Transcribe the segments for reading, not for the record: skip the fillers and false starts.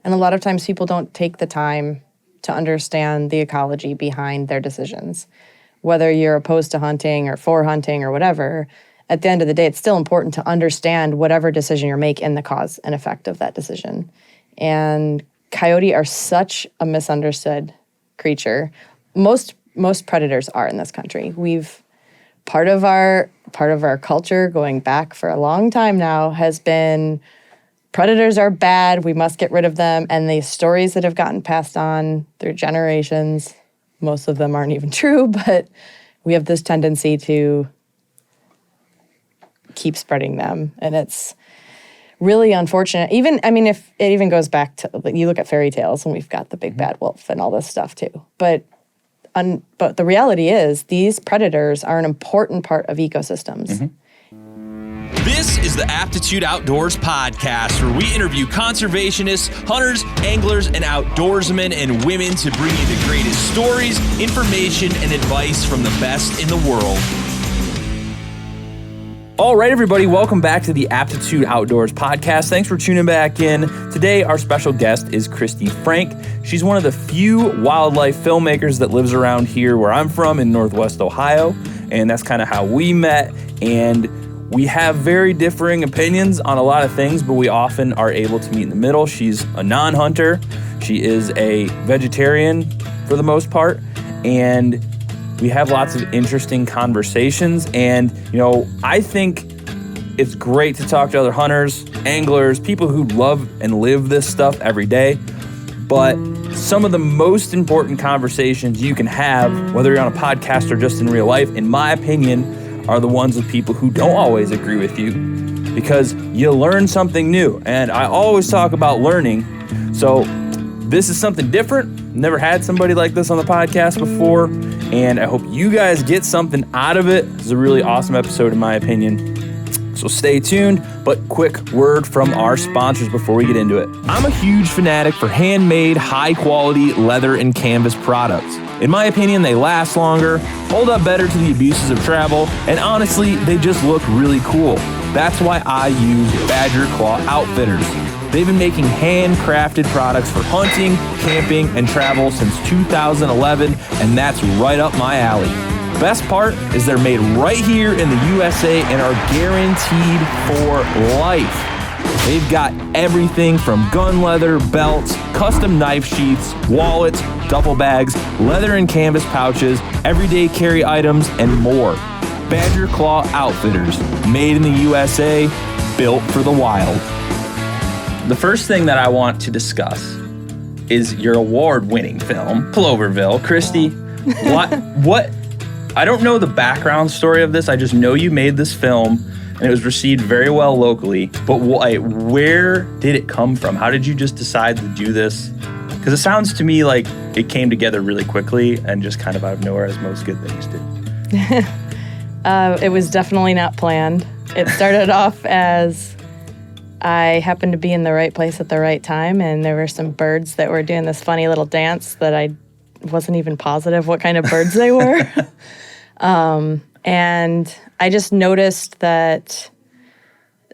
And a lot of times people don't take the time to understand the ecology behind their decisions. Whether you're opposed to hunting or for hunting or whatever, at the end of the day, it's still important to understand whatever decision you make and the cause and effect of that decision. And coyote are such a misunderstood creature. Most predators are in this country. Part of our culture going back for a long time now has been predators are bad, we must get rid of them, and the stories that have gotten passed on through generations, most of them aren't even true, but we have this tendency to keep spreading them, and it's really unfortunate. If it even goes back to, you look at fairy tales, and we've got the big bad wolf and all this stuff too, but the reality is these predators are an important part of ecosystems. Mm-hmm. This is the Aptitude Outdoors podcast, where we interview conservationists, hunters, anglers, and outdoorsmen and women to bring you the greatest stories, information, and advice from the best in the world. All right, everybody, welcome back to the Aptitude Outdoors podcast. Thanks for tuning back in. Today, our special guest is Christy Frank. She's one of the few wildlife filmmakers that lives around here where I'm from in Northwest Ohio, and that's kind of how we met. And we have very differing opinions on a lot of things, but we often are able to meet in the middle. She's a non-hunter. She is a vegetarian for the most part, and we have lots of interesting conversations. And, I think it's great to talk to other hunters, anglers, people who love and live this stuff every day. But some of the most important conversations you can have, whether you're on a podcast or just in real life, in my opinion, are the ones with people who don't always agree with you, because you learn something new. And I always talk about learning. So this is something different. Never had somebody like this on the podcast before, and I hope you guys get something out of it. This is a really awesome episode in my opinion. So stay tuned, but quick word from our sponsors before we get into it. I'm a huge fanatic for handmade, high-quality leather and canvas products. In my opinion, they last longer, hold up better to the abuses of travel, and honestly, they just look really cool. That's why I use Badger Claw Outfitters. They've been making handcrafted products for hunting, camping, and travel since 2011, and that's right up my alley. Best part is they're made right here in the USA and are guaranteed for life. They've got everything from gun leather, belts, custom knife sheaths, wallets, duffel bags, leather and canvas pouches, everyday carry items, and more. Badger Claw Outfitters, made in the USA, built for the wild. The first thing that I want to discuss is your award-winning film, Ploverville. Christy, what? I don't know the background story of this. I just know you made this film, and it was received very well locally. But where did it come from? How did you just decide to do this? Because it sounds to me like it came together really quickly and just kind of out of nowhere, as most good things do. It was definitely not planned. It started off as I happened to be in the right place at the right time, and there were some birds that were doing this funny little dance that I wasn't even positive what kind of birds they were. And I just noticed that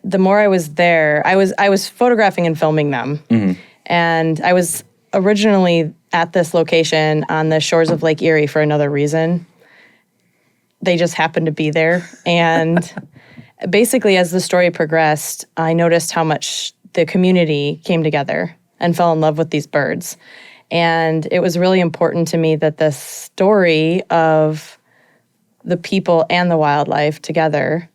the more I was there, I was photographing and filming them. Mm-hmm. And I was originally at this location on the shores of Lake Erie for another reason. They just happened to be there. And basically, as the story progressed, I noticed how much the community came together and fell in love with these birds. And it was really important to me that the story of the people and the wildlife together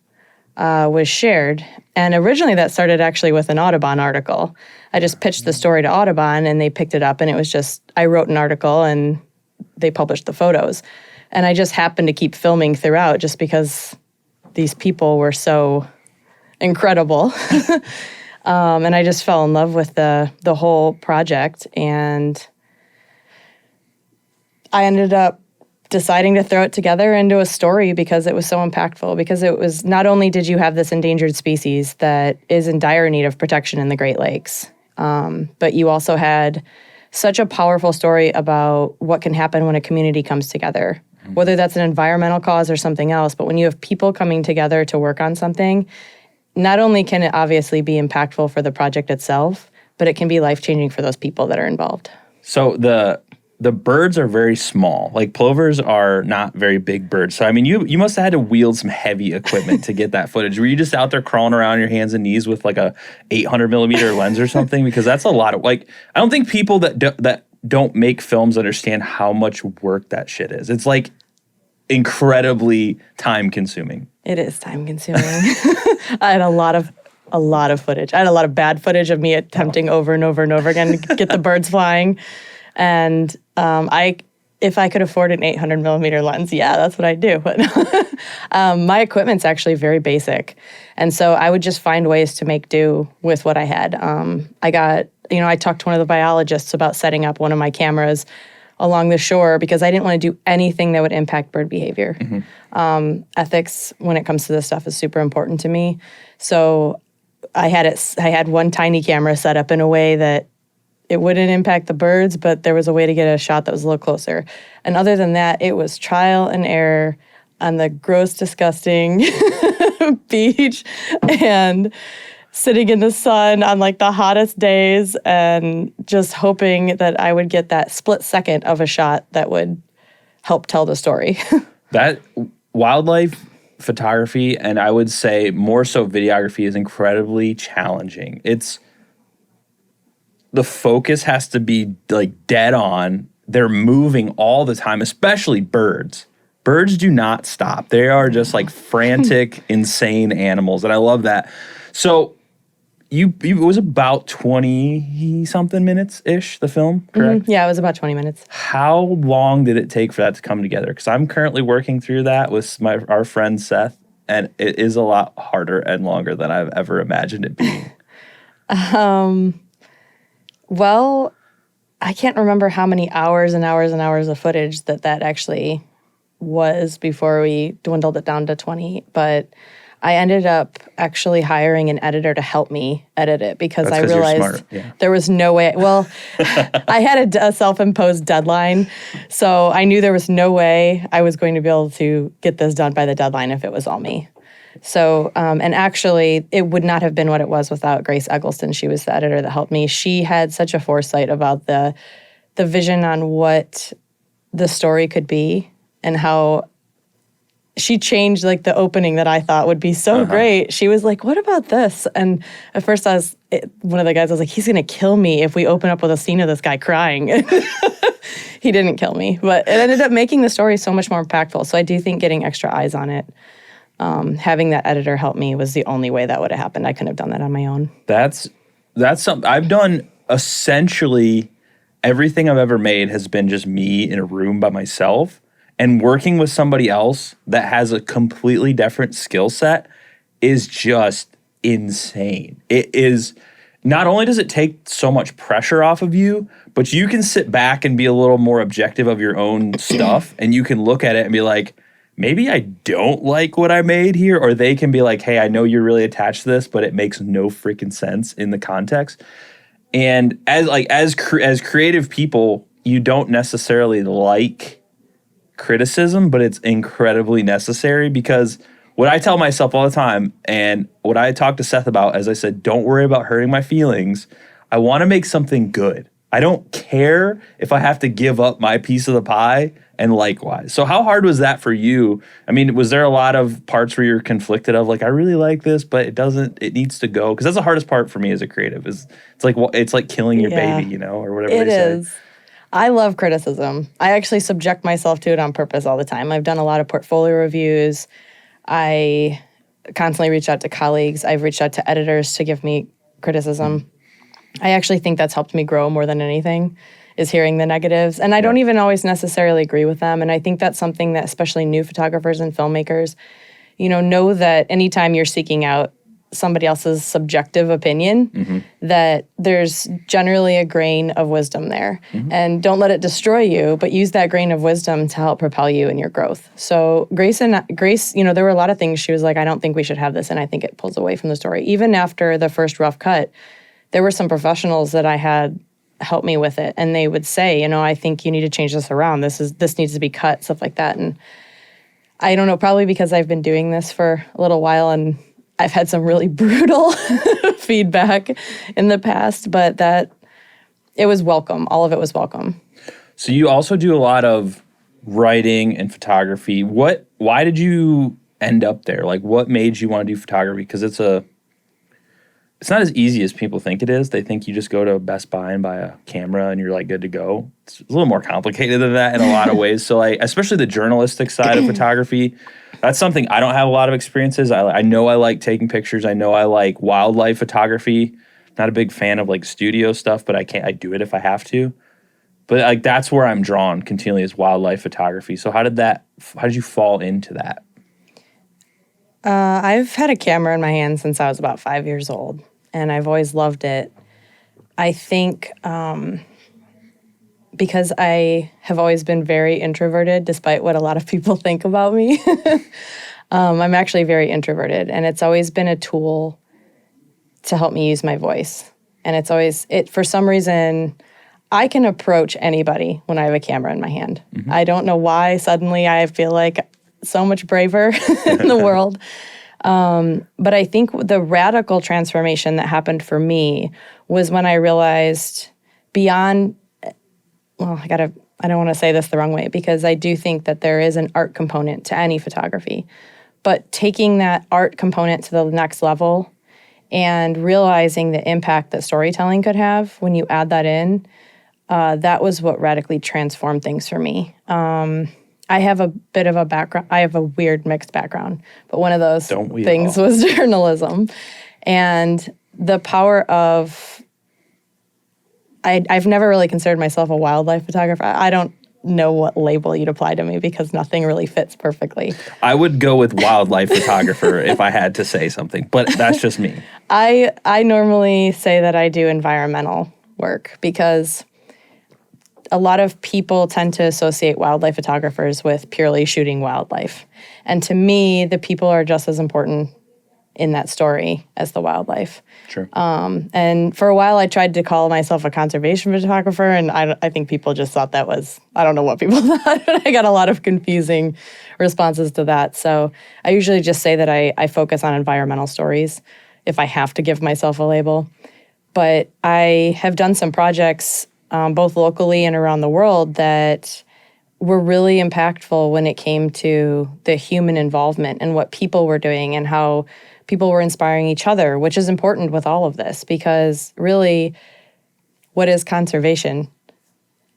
was shared. And originally that started actually with an Audubon article. I just pitched the story to Audubon and they picked it up, and it was just, I wrote an article and they published the photos. And I just happened to keep filming throughout just because these people were so incredible. And I just fell in love with the whole project, and I ended up deciding to throw it together into a story because it was so impactful, because it was, not only did you have this endangered species that is in dire need of protection in the Great Lakes, but you also had such a powerful story about what can happen when a community comes together, whether that's an environmental cause or something else. But when you have people coming together to work on something, not only can it obviously be impactful for the project itself, but it can be life-changing for those people that are involved. So the birds are very small. Like plovers are not very big birds. So I mean, you must have had to wield some heavy equipment to get that footage. Were you just out there crawling around on your hands and knees with like a 800 millimeter lens or something? Because that's a lot of like. I don't think people that don't make films understand how much work that shit is. It's like incredibly time consuming. It is time consuming. I had a lot of footage. I had a lot of bad footage of me attempting over and over and over again to get the birds flying. And if I could afford an 800 millimeter lens, yeah, that's what I'd do. But my equipment's actually very basic. And so I would just find ways to make do with what I had. I talked to one of the biologists about setting up one of my cameras along the shore because I didn't want to do anything that would impact bird behavior. Ethics when it comes to this stuff is super important to me. So I had one tiny camera set up in a way that it wouldn't impact the birds, but there was a way to get a shot that was a little closer. And other than that, it was trial and error on the gross, disgusting beach and sitting in the sun on like the hottest days and just hoping that I would get that split second of a shot that would help tell the story. That wildlife photography, and I would say more so videography, is incredibly challenging. The focus has to be like dead on. They're moving all the time, especially birds. Birds do not stop. They are just like frantic, insane animals, and I love that. So it was about 20-something minutes-ish, the film, correct? Yeah, it was about 20 minutes. How long did it take for that to come together? Because I'm currently working through that with our friend Seth, and it is a lot harder and longer than I've ever imagined it being. Well, I can't remember how many hours and hours and hours of footage that actually was before we dwindled it down to 20. But I ended up actually hiring an editor to help me edit it because I realized there was no way. Well, I had a self-imposed deadline, so I knew there was no way I was going to be able to get this done by the deadline if it was all me. So, and actually, it would not have been what it was without Grace Eggleston. She was the editor that helped me. She had such a foresight about the vision on what the story could be and how she changed like the opening that I thought would be so great. She was like, what about this? And at first one of the guys, I was like, he's going to kill me if we open up with a scene of this guy crying. He didn't kill me, but it ended up making the story so much more impactful. So I do think getting extra eyes on it, having that editor help me was the only way that would have happened. I couldn't have done that on my own. That's something I've done. Essentially everything I've ever made has been just me in a room by myself, and working with somebody else that has a completely different skill set is just insane. It is, not only does it take so much pressure off of you, but you can sit back and be a little more objective of your own stuff, and you can look at it and be like, maybe I don't like what I made here, or they can be like, hey, I know you're really attached to this, but it makes no freaking sense in the context. And as creative people, you don't necessarily like criticism, but it's incredibly necessary, because what I tell myself all the time, and what I talk to Seth about, as I said, don't worry about hurting my feelings. I want to make something good. I don't care if I have to give up my piece of the pie, and likewise. So how hard was that for you? I mean, was there a lot of parts where you're conflicted of like, I really like this, but it needs to go? Because that's the hardest part for me as a creative, is it's like killing your baby, or whatever it they say. Is. I love criticism. I actually subject myself to it on purpose all the time. I've done a lot of portfolio reviews. I constantly reach out to colleagues. I've reached out to editors to give me criticism. I actually think that's helped me grow more than anything, is hearing the negatives. And I don't even always necessarily agree with them. And I think that's something that especially new photographers and filmmakers, know that anytime you're seeking out somebody else's subjective opinion, that there's generally a grain of wisdom there. And don't let it destroy you, but use that grain of wisdom to help propel you in your growth. So Grace, there were a lot of things she was like, I don't think we should have this, and I think it pulls away from the story. Even after the first rough cut, there were some professionals that I had help me with it, and they would say, I think you need to change this around. This needs to be cut, stuff like that. And I don't know, probably because I've been doing this for a little while, and I've had some really brutal feedback in the past, but it was welcome. All of it was welcome. So you also do a lot of writing and photography. Why did you end up there? Like, what made you want to do photography? Because it's not as easy as people think it is. They think you just go to Best Buy and buy a camera and you're like good to go. It's a little more complicated than that in a lot of ways. So like, especially the journalistic side of photography, that's something I don't have a lot of experiences. I know I like taking pictures. I know I like wildlife photography. Not a big fan of like studio stuff, but I do it if I have to. But like that's where I'm drawn continually is wildlife photography. So how did you fall into that? I've had a camera in my hand since I was about 5 years old, and I've always loved it. I think because I have always been very introverted, despite what a lot of people think about me. I'm actually very introverted, and it's always been a tool to help me use my voice. And for some reason, I can approach anybody when I have a camera in my hand. Mm-hmm. I don't know why suddenly I feel like so much braver in the world. But I think the radical transformation that happened for me was when I realized I don't want to say this the wrong way, because I do think that there is an art component to any photography. But taking that art component to the next level and realizing the impact that storytelling could have when you add that in, that was what radically transformed things for me. I have a bit of a background. I have a weird mixed background, but one of those things was journalism. And the power of, I've never really considered myself a wildlife photographer. I don't know what label you'd apply to me because nothing really fits perfectly. I would go with wildlife photographer if I had to say something, but that's just me. I normally say that I do environmental work because a lot of people tend to associate wildlife photographers with purely shooting wildlife. And to me, the people are just as important in that story as the wildlife. Sure. And for a while, I tried to call myself a conservation photographer, and I think people just thought that was, I don't know what people thought. I got a lot of confusing responses to that. So I usually just say that I focus on environmental stories if I have to give myself a label. But I have done some projects both locally and around the world that were really impactful when it came to the human involvement and what people were doing and how people were inspiring each other, which is important with all of this because really, what is conservation?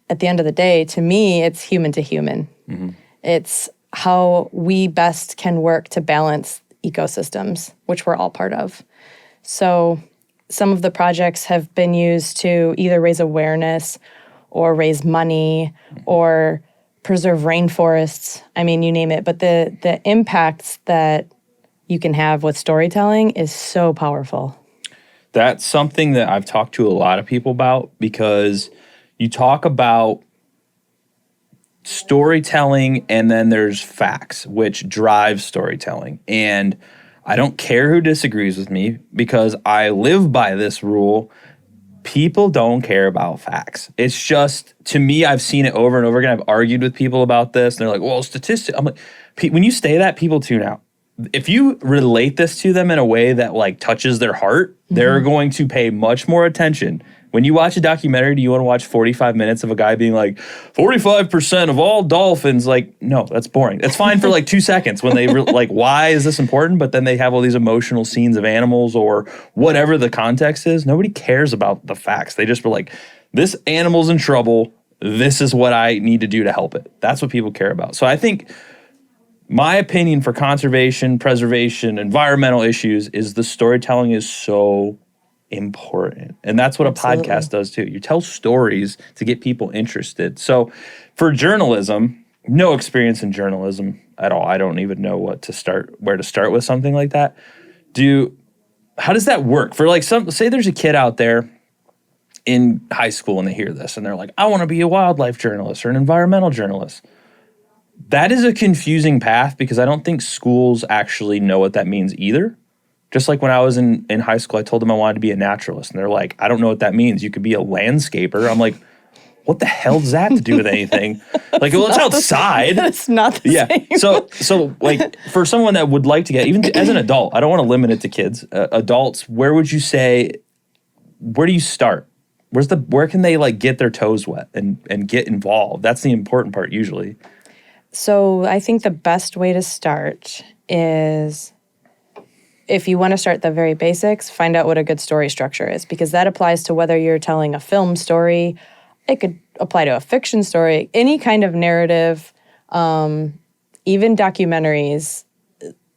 At the end of the day, to me, it's human to human. Mm-hmm. It's how we best can work to balance ecosystems, which we're all part of. So some of the projects have been used to either raise awareness or raise money or preserve rainforests. I mean, you name it. But the impacts that you can have with storytelling is so powerful. That's something that I've talked to a lot of people about because you talk about storytelling and then there's facts, which drive storytelling. And I don't care who disagrees with me because I live by this rule. People don't care about facts. It's just, to me, I've seen it over and over again. I've argued with people about this. And they're like, well, statistics. I'm like, when you say that, people tune out. If you relate this to them in a way that like touches their heart, they're going to pay much more attention. When you watch a documentary, do you want to watch 45 minutes of a guy being like, 45% of all dolphins? Like, no, that's boring. That's fine for like 2 seconds when they like, why is this important? But then they have all these emotional scenes of animals or whatever the context is. Nobody cares about the facts. They just were like, this animal's in trouble. This is what I need to do to help it. That's what people care about. So I think my opinion for conservation, preservation, environmental issues is the storytelling is so important. And that's what Absolutely. A podcast does too. You tell stories to get people interested. So for journalism, no experience in journalism at all. I don't even know where to start with something like that. How does that work? For like say there's a kid out there in high school and they hear this and they're like, I want to be a wildlife journalist or an environmental journalist. That is a confusing path because I don't think schools actually know what that means either. Just like when I was in high school, I told them I wanted to be a naturalist. And they're like, I don't know what that means. You could be a landscaper. I'm like, what the hell does that have to do with anything? Like, well, it's outside. It's not the same. So like, for someone that would like to get, even as an adult, I don't want to limit it to kids. Adults, where would you say, where do you start? Where can they like get their toes wet and get involved? That's the important part usually. So I think the best way to start is, if you want to start the very basics, find out what a good story structure is, because that applies to whether you're telling a film story. It could apply to a fiction story, any kind of narrative, even documentaries.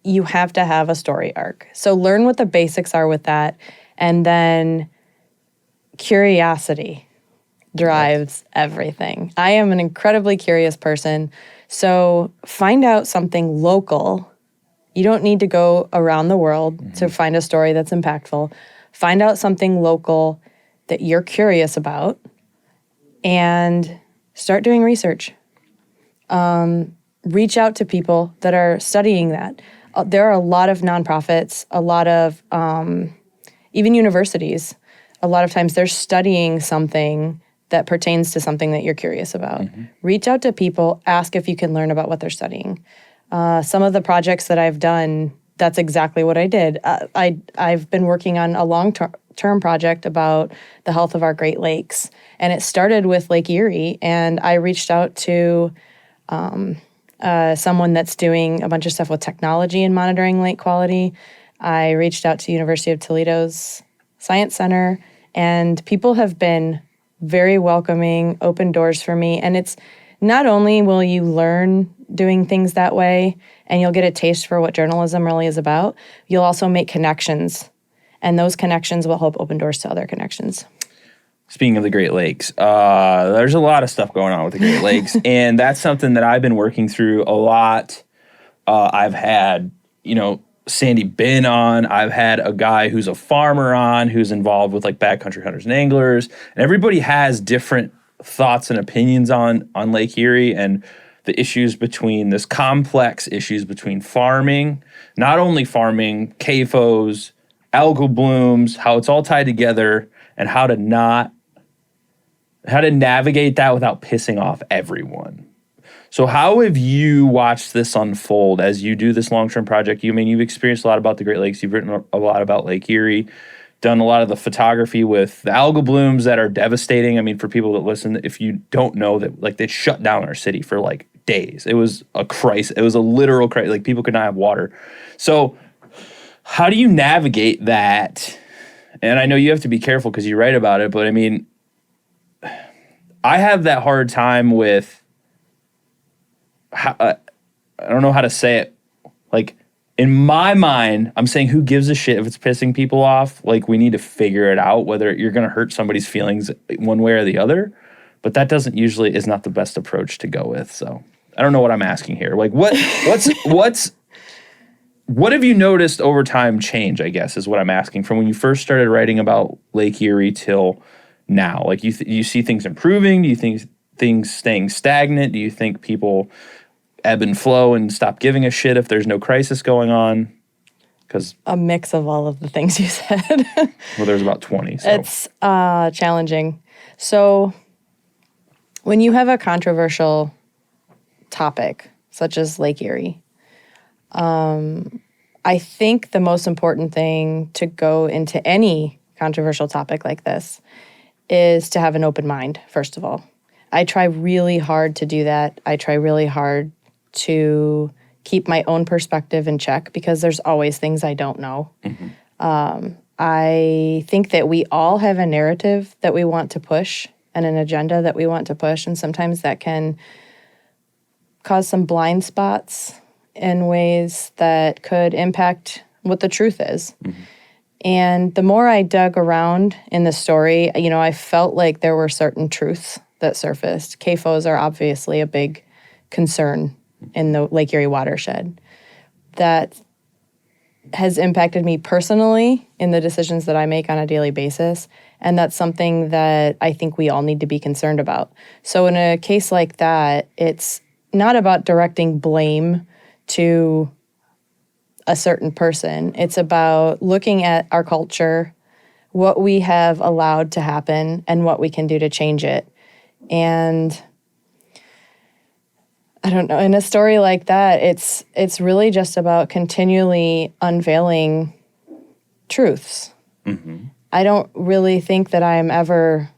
You have to have a story arc. So learn what the basics are with that, and then curiosity drives everything. I am an incredibly curious person, so find out something local. You don't need to go around the world to find a story that's impactful. Find out something local that you're curious about and start doing research. Reach out to people that are studying that. There are a lot of nonprofits, a lot of even universities. A lot of times they're studying something that pertains to something that you're curious about. Reach out to people, ask if you can learn about what they're studying. Some of the projects that I've done, that's exactly what I did. I've been working on a long-term project about the health of our Great Lakes, and it started with Lake Erie, and I reached out to someone that's doing a bunch of stuff with technology and monitoring lake quality. I reached out to University of Toledo's Science Center, and people have been very welcoming, open doors for me, and it's not only will you learn doing things that way and you'll get a taste for what journalism really is about, you'll also make connections, and those connections will help open doors to other connections. Speaking of the Great Lakes, there's a lot of stuff going on with the Great Lakes, and that's something that I've been working through a lot. I've had, Sandy Bin on. I've had a guy who's a farmer on, who's involved with like backcountry hunters and anglers, and everybody has different thoughts and opinions on Lake Erie and the issues between this complex issues between farming, not only farming, CAFOs, algal blooms, how it's all tied together, and how to navigate that without pissing off everyone. So how have you watched this unfold as you do this long-term project? You've experienced a lot about the Great Lakes. You've written a lot about Lake Erie, done a lot of the photography with the algal blooms that are devastating. I mean, for people that listen, if you don't know that, like, they shut down our city for like days. It was a crisis. It was a literal crisis. Like, people could not have water. So how do you navigate that? And I know you have to be careful because you write about it, but I mean, I have that hard time with, I don't know how to say it. Like, in my mind, I'm saying, who gives a shit if it's pissing people off? Like, we need to figure it out, whether you're going to hurt somebody's feelings one way or the other. But that is not the best approach to go with. So I don't know what I'm asking here. Like, what have you noticed over time change, I guess, is what I'm asking, from when you first started writing about Lake Erie till now? Like, you see things improving? Do you think things staying stagnant? Do you think people ebb and flow and stop giving a shit if there's no crisis going on? Because a mix of all of the things you said. Well, there's about 20. So. It's challenging. So when you have a controversial topic, such as Lake Erie, I think the most important thing to go into any controversial topic like this is to have an open mind, first of all. I try really hard to do that. I try really hard to keep my own perspective in check, because there's always things I don't know. I think that we all have a narrative that we want to push and an agenda that we want to push, and sometimes that can cause some blind spots in ways that could impact what the truth is. And the more I dug around in the story, I felt like there were certain truths that surfaced. CAFOs are obviously a big concern in the Lake Erie watershed that has impacted me personally in the decisions that I make on a daily basis. And that's something that I think we all need to be concerned about. So in a case like that, it's not about directing blame to a certain person. It's about looking at our culture, what we have allowed to happen, and what we can do to change it. And I don't know, in a story like that, it's really just about continually unveiling truths. Mm-hmm. I don't really think that I'm ever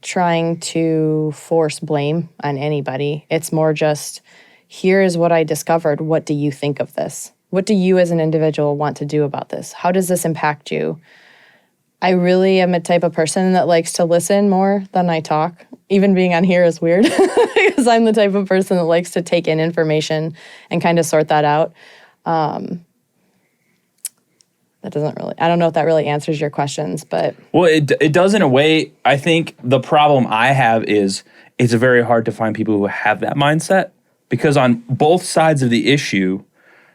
trying to force blame on anybody. It's more just, here is what I discovered. What do you think of this? What do you as an individual want to do about this? How does this impact you? I really am a type of person that likes to listen more than I talk. Even being on here is weird because I'm the type of person that likes to take in information and kind of sort that out. That doesn't really, I don't know if that really answers your questions, but. Well, it does in a way. I think the problem I have is it's very hard to find people who have that mindset, because on both sides of the issue,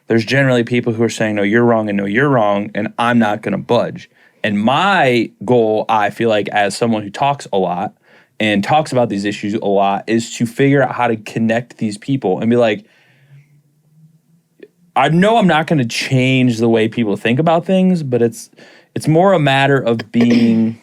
there's generally people who are saying, no, you're wrong, and no, you're wrong, and I'm not going to budge. And my goal, I feel like, as someone who talks a lot and talks about these issues a lot, is to figure out how to connect these people and be like, I know I'm not going to change the way people think about things, but it's more a matter of being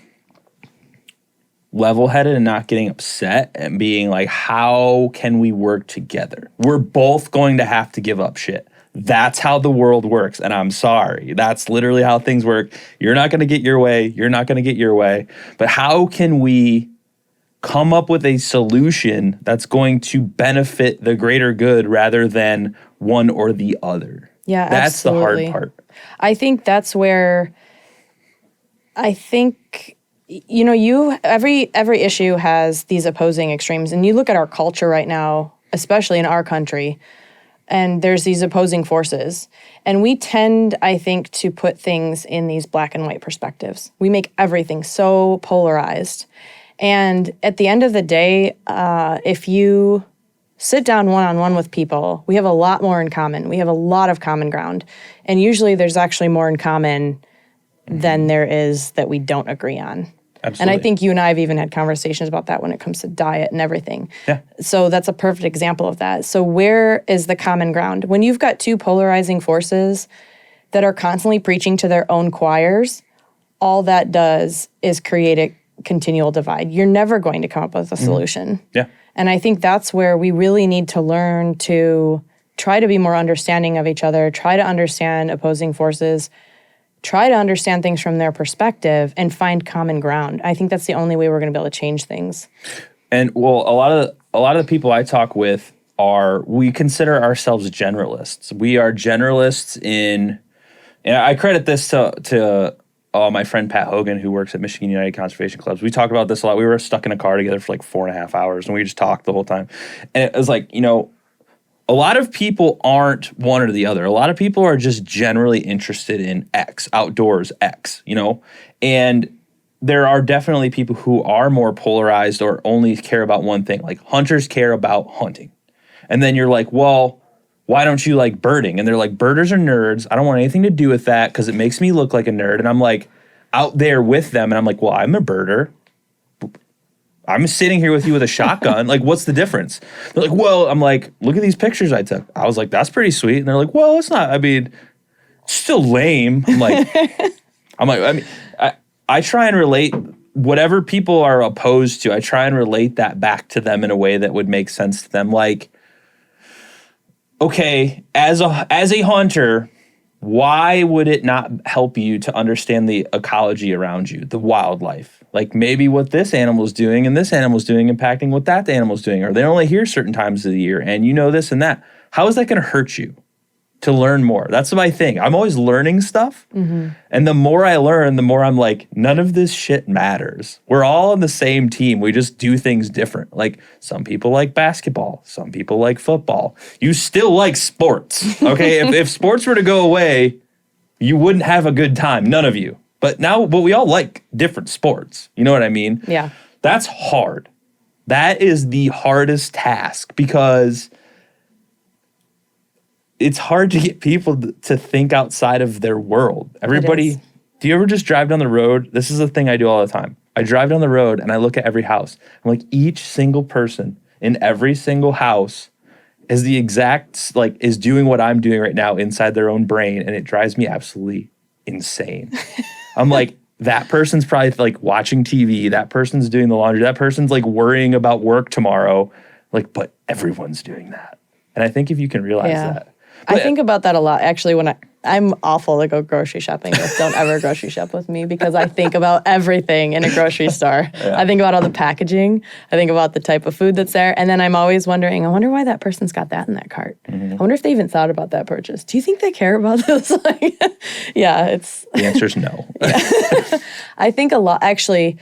level-headed and not getting upset and being like, how can we work together? We're both going to have to give up shit. That's how the world works, and I'm sorry. That's literally how things work. You're not going to get your way. You're not going to get your way. But how can we come up with a solution that's going to benefit the greater good rather than one or the other? Yeah, that's absolutely. the hard part. I think that's where every issue has these opposing extremes, and you look at our culture right now, especially in our country, and there's these opposing forces. And we tend, I think, to put things in these black and white perspectives. We make everything so polarized. And at the end of the day, if you sit down one-on-one with people, we have a lot more in common. We have a lot of common ground. And usually there's actually more in common than there is that we don't agree on. Absolutely. And I think you and I have even had conversations about that when it comes to diet and everything. Yeah. So that's a perfect example of that. So where is the common ground? When you've got two polarizing forces that are constantly preaching to their own choirs, all that does is create a continual divide. You're never going to come up with a solution. Yeah. And I think that's where we really need to learn to try to be more understanding of each other, try to understand opposing forces, try to understand things from their perspective, and find common ground. I think that's the only way we're going to be able to change things. And well, a lot of the people I talk with we consider ourselves generalists. We are generalists and I credit this to my friend Pat Hogan, who works at Michigan United Conservation Clubs. We talk about this a lot. We were stuck in a car together for like 4.5 hours, and we just talked the whole time. And it was like, a lot of people aren't one or the other. A lot of people are just generally interested in X, outdoors X, And there are definitely people who are more polarized or only care about one thing. Like hunters care about hunting. And then you're like, well, why don't you like birding? And they're like, birders are nerds. I don't want anything to do with that because it makes me look like a nerd. And I'm like out there with them. And I'm like, well, I'm a birder. I'm sitting here with you with a shotgun. Like, what's the difference? They're like, well, I'm like, look at these pictures I took. I was like, that's pretty sweet. And they're like, well, it's not. I mean, it's still lame. I'm like, I try and relate whatever people are opposed to. I try and relate that back to them in a way that would make sense to them. Like, okay, as a hunter, why would it not help you to understand the ecology around you, the wildlife? Like maybe what this animal's doing and this animal's doing impacting what that animal's doing, or they're only here certain times of the year and this and that. How is that going to hurt you to learn more? That's my thing. I'm always learning stuff. Mm-hmm. And the more I learn, the more I'm like, none of this shit matters. We're all on the same team. We just do things different. Like some people like basketball. Some people like football. You still like sports. Okay. if sports were to go away, you wouldn't have a good time. None of you. But we all like different sports. You know what I mean? Yeah. That's hard. That is the hardest task because it's hard to get people to think outside of their world. Everybody, do you ever just drive down the road? This is a thing I do all the time. I drive down the road and I look at every house. I'm like, each single person in every single house is the exact, is doing what I'm doing right now inside their own brain. And it drives me absolutely insane. I'm like, that person's probably like watching TV, that person's doing the laundry, that person's like worrying about work tomorrow, like, but everyone's doing that. And I think if you can realize that. I think about that a lot. Actually, when I'm awful to go grocery shopping with. Don't ever grocery shop with me because I think about everything in a grocery store. Yeah. I think about all the packaging. I think about the type of food that's there. And then I'm always wondering, I wonder why that person's got that in that cart. Mm-hmm. I wonder if they even thought about that purchase. Do you think they care about this? Yeah, it's... The answer is no. I think a lot, actually,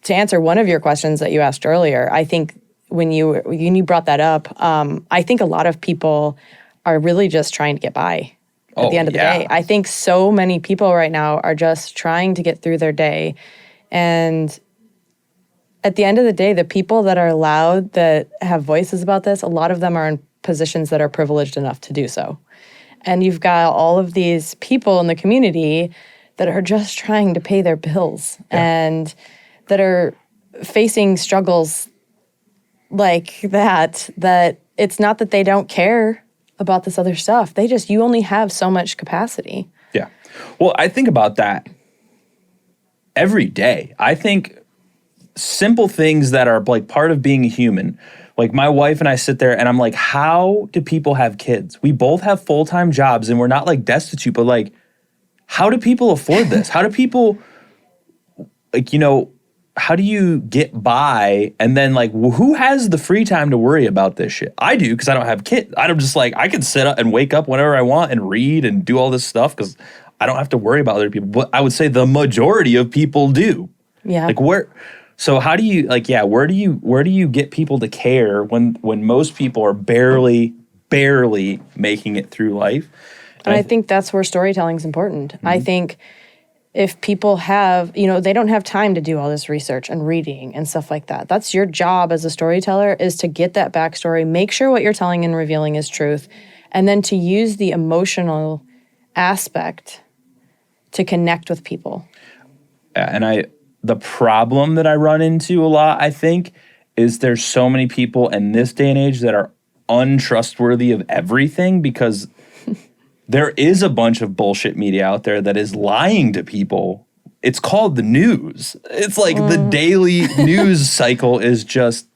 to answer one of your questions that you asked earlier, I think when you brought that up, I think a lot of people are really just trying to get by at the end of the day. I think so many people right now are just trying to get through their day. And at the end of the day, the people that are loud, that have voices about this, a lot of them are in positions that are privileged enough to do so. And you've got all of these people in the community that are just trying to pay their bills and that are facing struggles like that it's not that they don't care about this other stuff. You only have so much capacity. Yeah. Well, I think about that every day. I think simple things that are like part of being a human. Like my wife and I sit there and I'm like, how do people have kids? We both have full-time jobs and we're not like destitute, but like, how do people afford this? How do people, like, how do you get by? And then like, who has the free time to worry about this shit? I do, because I don't have kids. I'm just like, I can sit up and wake up whenever I want and read and do all this stuff because I don't have to worry about other people. But I would say the majority of people do. Yeah. Like so how do you, like, where do you get people to care when most people are barely making it through life? And I think that's where storytelling is important. Mm-hmm. I think if people have, they don't have time to do all this research and reading and stuff like that. That's your job as a storyteller, is to get that backstory, make sure what you're telling and revealing is truth, and then to use the emotional aspect to connect with people. And the problem that I run into a lot, I think, is there's so many people in this day and age that are untrustworthy of everything because there is a bunch of bullshit media out there that is lying to people. It's called the news. It's like the daily news cycle is just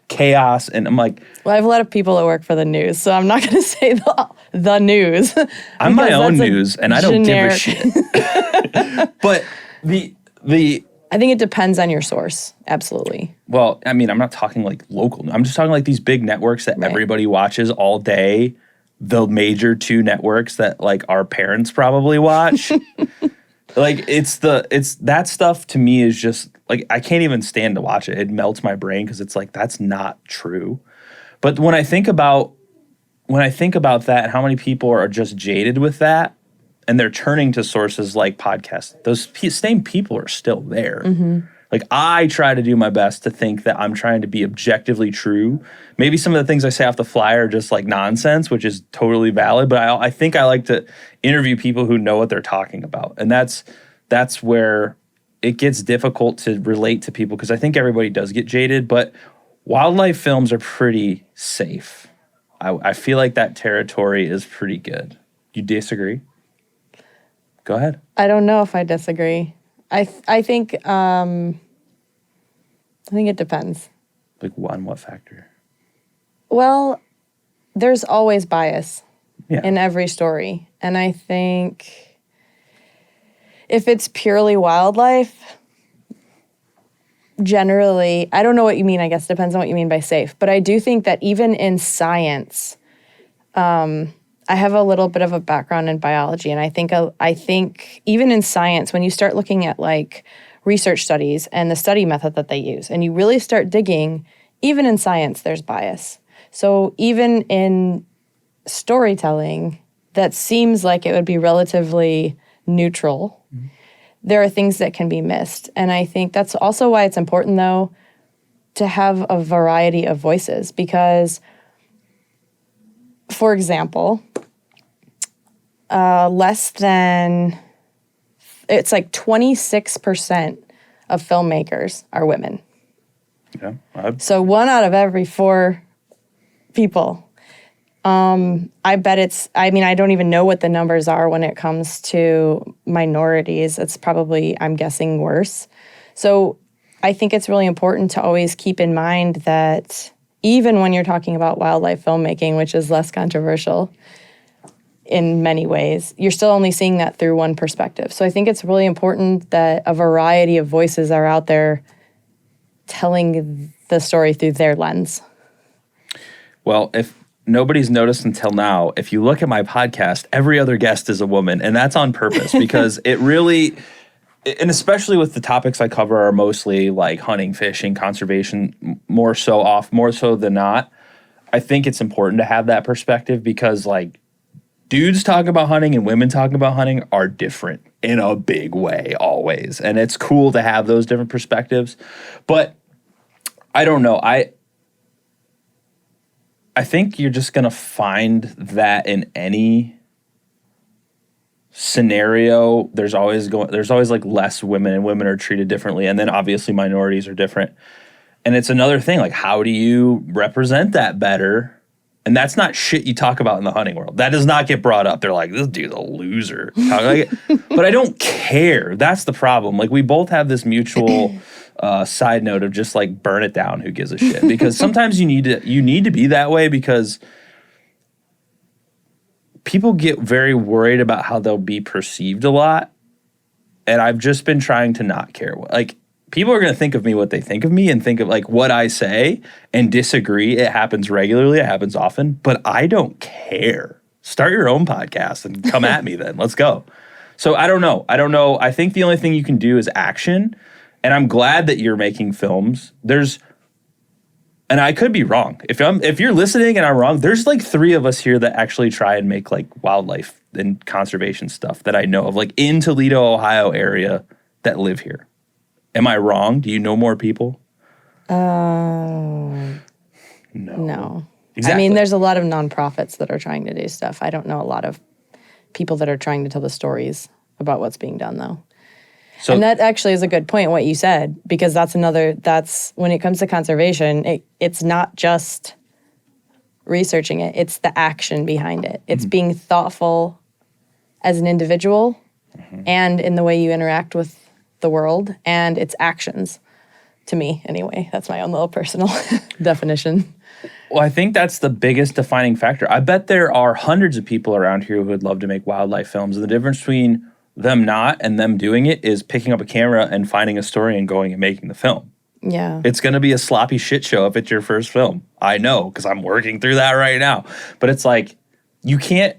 chaos. And I'm like... Well, I have a lot of people that work for the news, so I'm not going to say the news. I'm my own news, and I don't give a shit. But I think it depends on your source. Absolutely. Well, I mean, I'm not talking like local. I'm just talking like these big networks that everybody watches all day. The major 2 networks that like our parents probably watch. Like it's that stuff to me is just like, I can't even stand to watch it. It melts my brain because it's like, that's not true. But when I think about that and how many people are just jaded with that and they're turning to sources like podcasts, those same people are still there. Mm-hmm. Like, I try to do my best to think that I'm trying to be objectively true. Maybe some of the things I say off the fly are just like nonsense, which is totally valid. But I think I like to interview people who know what they're talking about. And that's where it gets difficult to relate to people because I think everybody does get jaded. But wildlife films are pretty safe. I feel like that territory is pretty good. You disagree? Go ahead. I don't know if I disagree. I think it depends. Like on what factor? Well, there's always bias in every story. And I think if it's purely wildlife, generally, I don't know what you mean, I guess. Depends on what you mean by safe. But I do think that even in science, I have a little bit of a background in biology, and I think even in science, when you start looking at like research studies and the study method that they use, and you really start digging, even in science, there's bias. So even in storytelling, that seems like it would be relatively neutral. Mm-hmm. There are things that can be missed, and I think that's also why it's important, though, to have a variety of voices, because, for example, it's like 26% of filmmakers are women. Yeah. So 1 out of every 4 people I bet I don't even know what the numbers are when it comes to minorities. It's probably, I'm guessing, worse. So I think it's really important to always keep in mind that even when you're talking about wildlife filmmaking, which is less controversial in many ways, you're still only seeing that through one perspective. So I think it's really important that a variety of voices are out there telling the story through their lens. Well, if nobody's noticed until now, if you look at my podcast, every other guest is a woman, and that's on purpose because it really, and especially with the topics I cover are mostly like hunting, fishing, conservation, more so than not. I think it's important to have that perspective because like dudes talking about hunting and women talking about hunting are different in a big way always. And it's cool to have those different perspectives. But I don't know. I think you're just going to find that in any scenario, there's always like less women, and women are treated differently. And then obviously minorities are different. And it's another thing, like how do you represent that better? And that's not shit you talk about in the hunting world. That does not get brought up. They're like, this dude's a loser. But I don't care. That's the problem. Like we both have this mutual side note of just like burn it down. Who gives a shit? Because sometimes you need to be that way because people get very worried about how they'll be perceived a lot. And I've just been trying to not care. Like people are going to think of me what they think of me and think of like what I say and disagree. It happens regularly. It happens often, but I don't care. Start your own podcast and come at me then. Let's go. So I don't know. I think the only thing you can do is action. And I'm glad that you're making films. And I could be wrong. If you're listening and I'm wrong, there's like 3 of us here that actually try and make like wildlife and conservation stuff that I know of, like in Toledo, Ohio area that live here. Am I wrong? Do you know more people? No. Exactly. I mean, there's a lot of nonprofits that are trying to do stuff. I don't know a lot of people that are trying to tell the stories about what's being done, though. So, and that actually is a good point, what you said, because that's when it comes to conservation, it's not just researching it, it's the action behind it. It's being thoughtful as an individual and in the way you interact with the world and its actions. To me, anyway. That's my own little personal definition. Well, I think that's the biggest defining factor. I bet there are hundreds of people around here who would love to make wildlife films. And the difference between them not and them doing it is picking up a camera and finding a story and going and making the film. Yeah. It's going to be a sloppy shit show if it's your first film. I know, because I'm working through that right now. But it's like, you can't,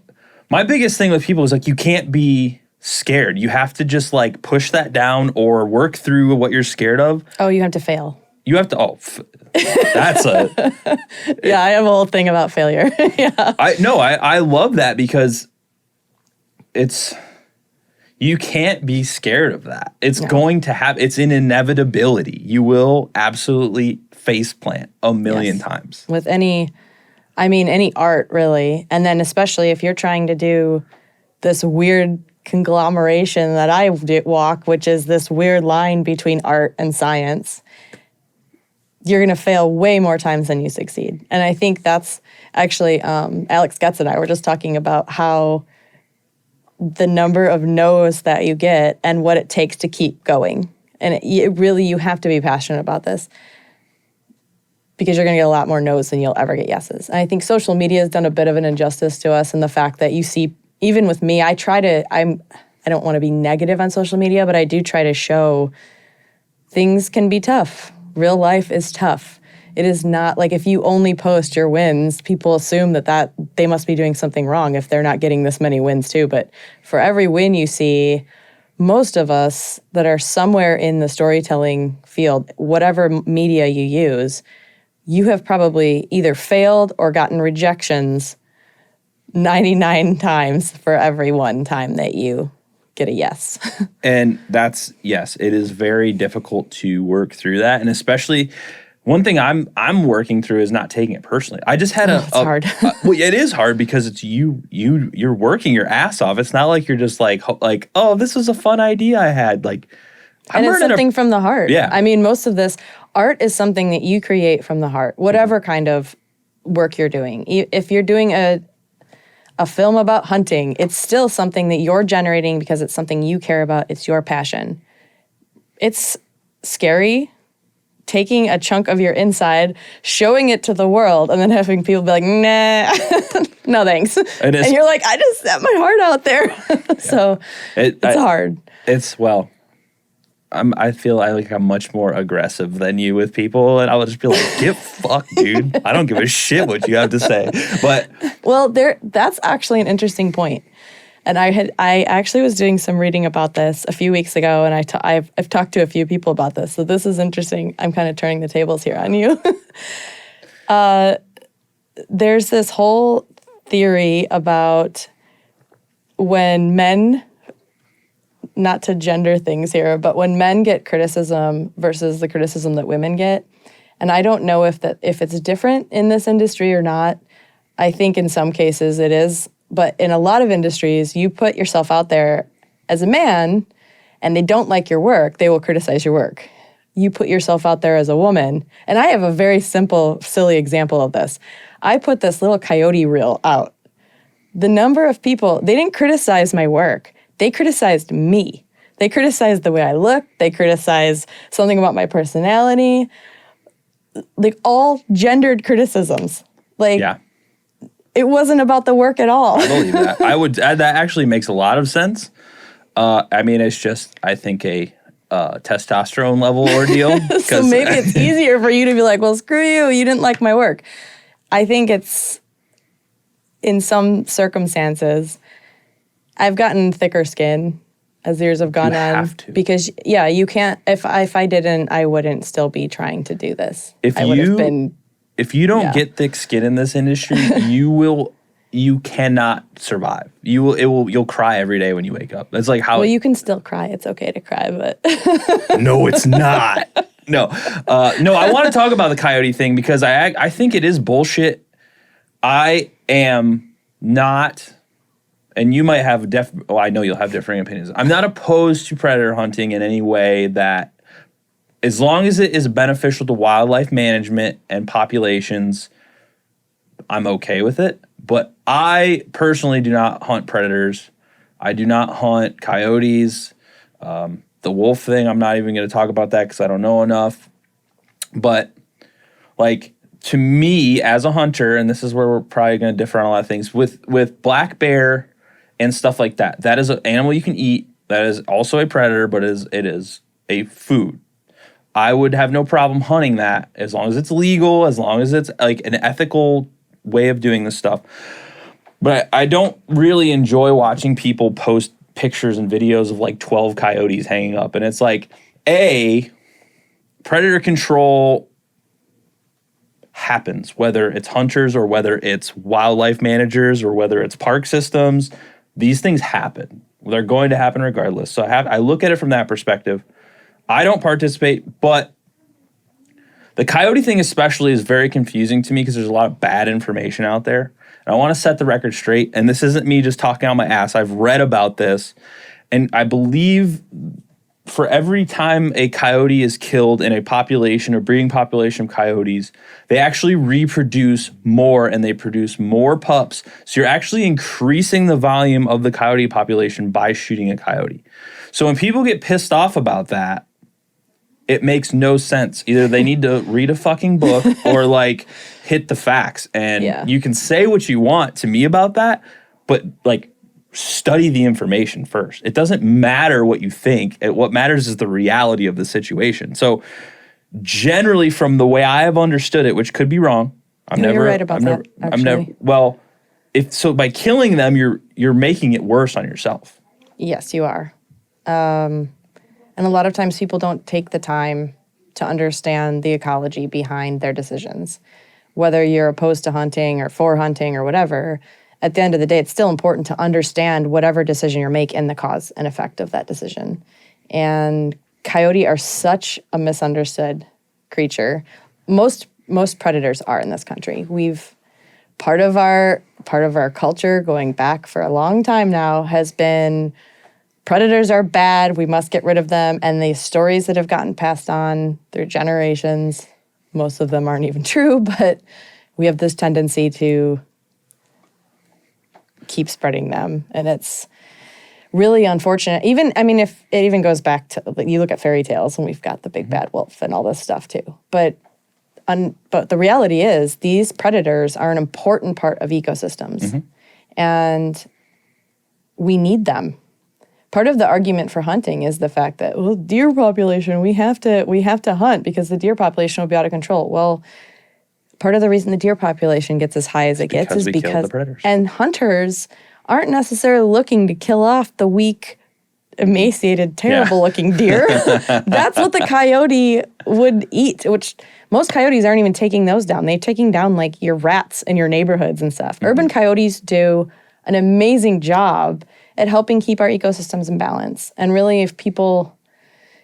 my biggest thing with people is like, you can't be scared. You have to just like push that down or work through what you're scared of. Oh, you have to fail. You have to, that's a. Yeah, I have a whole thing about failure. Yeah. I love that because you can't be scared of that. It's going to happen. It's an inevitability. You will absolutely faceplant a million times. With any art, really. And then especially if you're trying to do this weird conglomeration that I walk, which is this weird line between art and science, you're going to fail way more times than you succeed. And I think that's actually, Alex Getz and I were just talking about how the number of no's that you get and what it takes to keep going. And you have to be passionate about this because you're going to get a lot more no's than you'll ever get yeses. And I think social media has done a bit of an injustice to us in the fact that you see, even with me, I don't want to be negative on social media, but I do try to show things can be tough. Real life is tough. It is not like if you only post your wins, people assume that they must be doing something wrong if they're not getting this many wins too. But for every win you see, most of us that are somewhere in the storytelling field, whatever media you use, you have probably either failed or gotten rejections 99 times for every one time that you get a yes. And yes, it is very difficult to work through that. And especially one thing I'm working through is not taking it personally. I just had it's hard. Well, it is hard because it's you're working your ass off. It's not like you're just like, oh, this was a fun idea I had. Like, and it's something from the heart. Yeah. I mean, most of this art is something that you create from the heart, whatever kind of work you're doing. If you're doing a film about hunting, it's still something that you're generating because it's something you care about. It's your passion. It's scary taking a chunk of your inside, showing it to the world, and then having people be like, nah, no thanks. And you're like, I just set my heart out there. So it's hard. I feel like I'm much more aggressive than you with people, and I will just be like, get fucked, dude. I don't give a shit what you have to say. But that's actually an interesting point. And I actually was doing some reading about this a few weeks ago, and I've talked to a few people about this. So this is interesting. I'm kind of turning the tables here on you. There's this whole theory about when men, not to gender things here, but when men get criticism versus the criticism that women get, and I don't know if it's different in this industry or not. I think in some cases it is, but in a lot of industries, you put yourself out there as a man and they don't like your work, they will criticize your work. You put yourself out there as a woman, and I have a very simple, silly example of this. I put this little coyote reel out. The number of people, they didn't criticize my work. They criticized me. They criticized the way I look. They criticized something about my personality. Like all gendered criticisms. Like, it wasn't about the work at all. I believe that. That actually makes a lot of sense. I mean, it's just, I think, a testosterone level ordeal. So maybe it's easier for you to be like, well, screw you. You didn't like my work. I think it's, in some circumstances, I've gotten thicker skin as years have gone on. Have to. Because, you can't, if I didn't, I wouldn't still be trying to do this. If you don't get thick skin in this industry, you cannot survive. You'll cry every day when you wake up. It's like how... Well, you can still cry. It's okay to cry, but... No, it's not. No. I want to talk about the coyote thing because I think it is bullshit. I am not... And you might have I know you'll have differing opinions. I'm not opposed to predator hunting in any way that, as long as it is beneficial to wildlife management and populations, I'm okay with it. But I personally do not hunt predators. I do not hunt coyotes. The wolf thing, I'm not even going to talk about that because I don't know enough. But, like, to me, as a hunter, and this is where we're probably going to differ on a lot of things, with black bear and stuff like that. That is an animal you can eat. That is also a predator, but it is a food. I would have no problem hunting that as long as it's legal, as long as it's like an ethical way of doing this stuff. But I don't really enjoy watching people post pictures and videos of like 12 coyotes hanging up. And it's like, predator control happens, whether it's hunters or whether it's wildlife managers or whether it's park systems. These things happen. They're going to happen regardless. So I look at it from that perspective. I don't participate, but the coyote thing especially is very confusing to me because there's a lot of bad information out there. And I want to set the record straight. And this isn't me just talking out my ass. I've read about this. And I believe for every time a coyote is killed in a population or breeding population of coyotes, they actually reproduce more and they produce more pups. So you're actually increasing the volume of the coyote population by shooting a coyote. So when people get pissed off about that, it makes no sense. Either they need to read a fucking book or like hit the facts. And you can say what you want to me about that, but like study the information first. It doesn't matter what you think. What matters is the reality of the situation. So generally from the way I have understood it, which could be wrong. You're right about that, actually. By killing them, you're making it worse on yourself. Yes, you are. And a lot of times people don't take the time to understand the ecology behind their decisions. Whether you're opposed to hunting or for hunting or whatever, at the end of the day, it's still important to understand whatever decision you make and the cause and effect of that decision. And coyote are such a misunderstood creature. Most predators are in this country. Part of our culture going back for a long time now has been predators are bad, we must get rid of them. And the stories that have gotten passed on through generations, most of them aren't even true, but we have this tendency to keep spreading them. And it's really unfortunate. If it even goes back to, you look at fairy tales and we've got the big bad wolf and all this stuff too. But the reality is these predators are an important part of ecosystems. And we need them. Part of the argument for hunting is the fact that, well, deer population, we have to hunt because the deer population will be out of control. Well, part of the reason the deer population gets as high as it gets is because the predators. And hunters aren't necessarily looking to kill off the weak, emaciated, terrible-looking deer. That's what the coyote would eat, which most coyotes aren't even taking those down. They're taking down, like, your rats in your neighborhoods and stuff. Urban coyotes do an amazing job at helping keep our ecosystems in balance. And really, it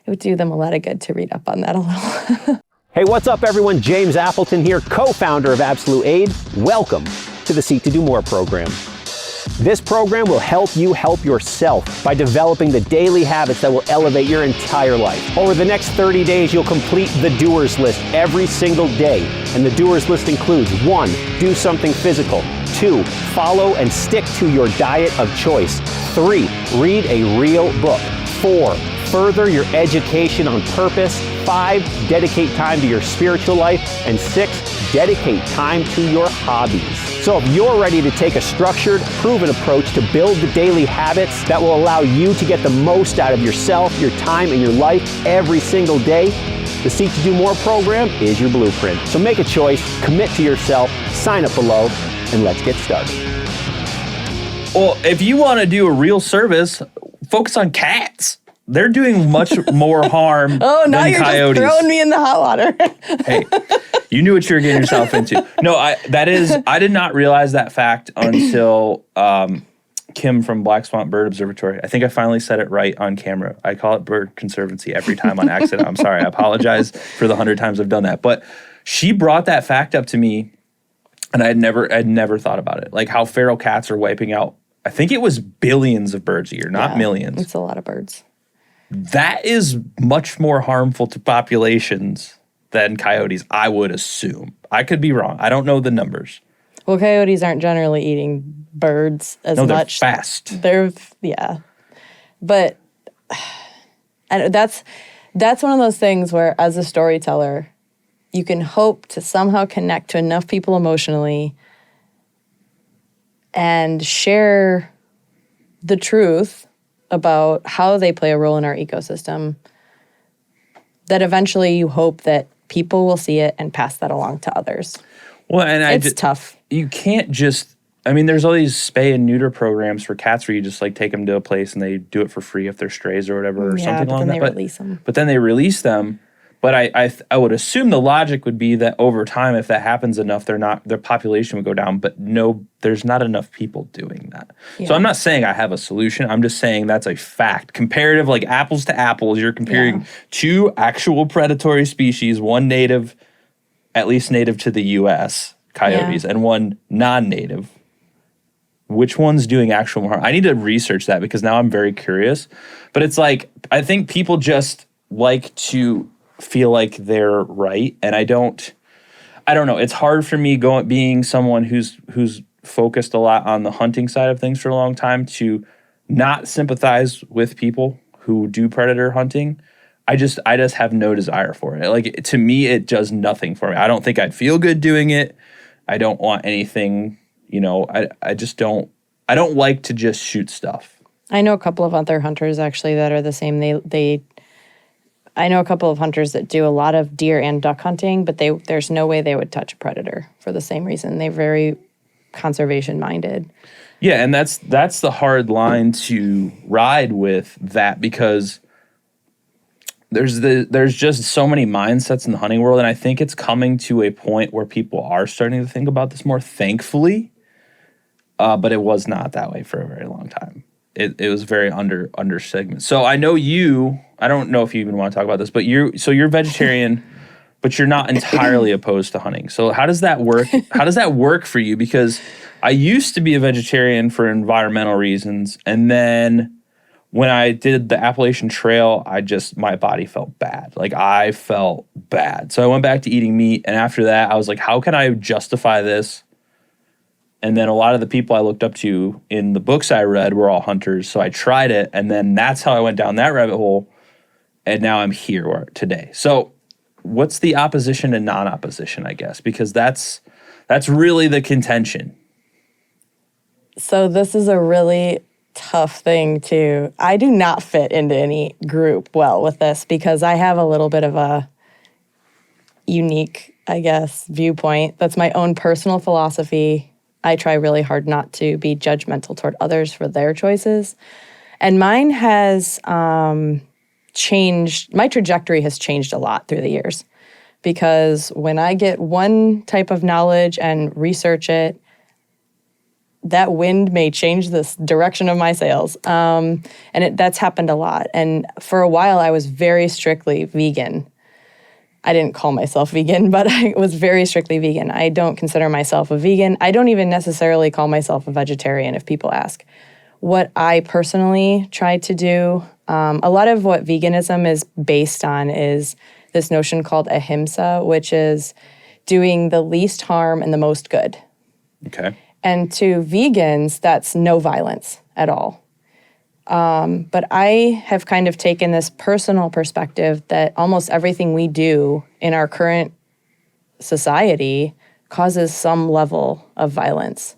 would do them a lot of good to read up on that a little. Hey, what's up, everyone? James Appleton here, co-founder of Absolute Aid. Welcome to the Seek to Do More program. This program will help you help yourself by developing the daily habits that will elevate your entire life. Over the next 30 days, you'll complete the doers list every single day. And the doers list includes 1, do something physical. 2, follow and stick to your diet of choice. 3, read a real book. 4, further your education on purpose. 5, dedicate time to your spiritual life. And 6, dedicate time to your hobbies. So if you're ready to take a structured, proven approach to build the daily habits that will allow you to get the most out of yourself, your time, and your life every single day, the Seek to Do More program is your blueprint. So make a choice, commit to yourself, sign up below, and let's get started. Well, if you want to do a real service, focus on cats. They're doing much more harm Oh, now than you're coyotes. just throwing me in the hot water. Hey, you knew what you were getting yourself into. No, I did not realize that fact until Kim from Black Swamp Bird Observatory. I think I finally said it right on camera. I call it Bird Conservancy every time on accident. I'm sorry. I apologize for the 100 times I've done that. But she brought that fact up to me, and I'd never thought about it. Like how feral cats are wiping out, I think it was billions of birds a year, not millions. It's a lot of birds. That is much more harmful to populations than coyotes, I would assume. I could be wrong. I don't know the numbers. Well, coyotes aren't generally eating birds as much. They're fast. But and that's one of those things where, as a storyteller, you can hope to somehow connect to enough people emotionally and share the truth about how they play a role in our ecosystem, that eventually you hope that people will see it and pass that along to others. Well, and it's tough. You can't just, there's all these spay and neuter programs for cats where you just like take them to a place and they do it for free if they're strays or whatever or something along that. Release them. But then they release them. But I would assume the logic would be that over time, if that happens enough, their population would go down. But no, there's not enough people doing that. Yeah. So I'm not saying I have a solution. I'm just saying that's a fact. Comparative, like apples to apples, you're comparing 2 actual predatory species, one native, at least native to the U.S., coyotes, and one non-native. Which one's doing actual harm? I need to research that because now I'm very curious. But it's like, I think people just like to feel like they're right, and I don't know. It's hard for me being someone who's focused a lot on the hunting side of things for a long time to not sympathize with people who do predator hunting. I just have no desire for it. Like, to me, it does nothing for me. I don't think I'd feel good doing it. I don't want anything, I don't like to just shoot stuff. I know a couple of other hunters actually that are the same. I know a couple of hunters that do a lot of deer and duck hunting, but there's no way they would touch a predator for the same reason. They're very conservation minded. Yeah, and that's the hard line to ride with that, because there's just so many mindsets in the hunting world, and I think it's coming to a point where people are starting to think about this more, thankfully. But it was not that way for a very long time. It was very under segment. So I know I don't know if you even want to talk about this, but you're vegetarian, but you're not entirely opposed to hunting. So how does that work? How does that work for you? Because I used to be a vegetarian for environmental reasons, and then when I did the Appalachian Trail, my body felt bad. Like, I felt bad. So I went back to eating meat. And after that, I was like, how can I justify this? And then a lot of the people I looked up to in the books I read were all hunters. So I tried it. And then that's how I went down that rabbit hole. And now I'm here today. So what's the opposition and non-opposition, I guess? Because that's really the contention. So this is a really tough thing I do not fit into any group well with this because I have a little bit of a unique, I guess, viewpoint. That's my own personal philosophy. I try really hard not to be judgmental toward others for their choices. And mine has changed. My trajectory has changed a lot through the years because when I get one type of knowledge and research it, that wind may change this direction of my sails. And that's happened a lot. And for a while, I was very strictly vegan. I didn't call myself vegan, but I was very strictly vegan. I don't consider myself a vegan. I don't even necessarily call myself a vegetarian if people ask. What I personally try to do, a lot of what veganism is based on is this notion called ahimsa, which is doing the least harm and the most good. Okay. And to vegans, that's no violence at all. But I have kind of taken this personal perspective that almost everything we do in our current society causes some level of violence,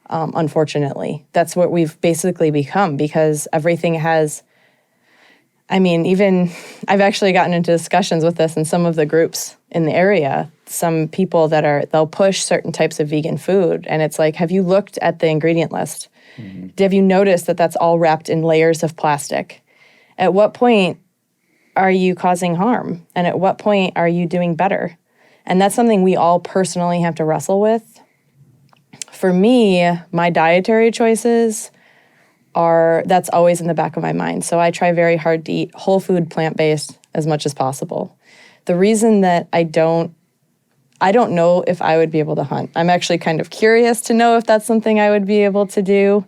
unfortunately. That's what we've basically become because everything has, even I've actually gotten into discussions with this in some of the groups in the area. Some people they'll push certain types of vegan food, and it's like, have you looked at the ingredient list? Mm-hmm. Have you noticed that that's all wrapped in layers of plastic? At what point are you causing harm? And at what point are you doing better? And that's something we all personally have to wrestle with. For me, my dietary choices that's always in the back of my mind. So I try very hard to eat whole food, plant-based as much as possible. The reason that I don't know if I would be able to hunt. I'm actually kind of curious to know if that's something I would be able to do.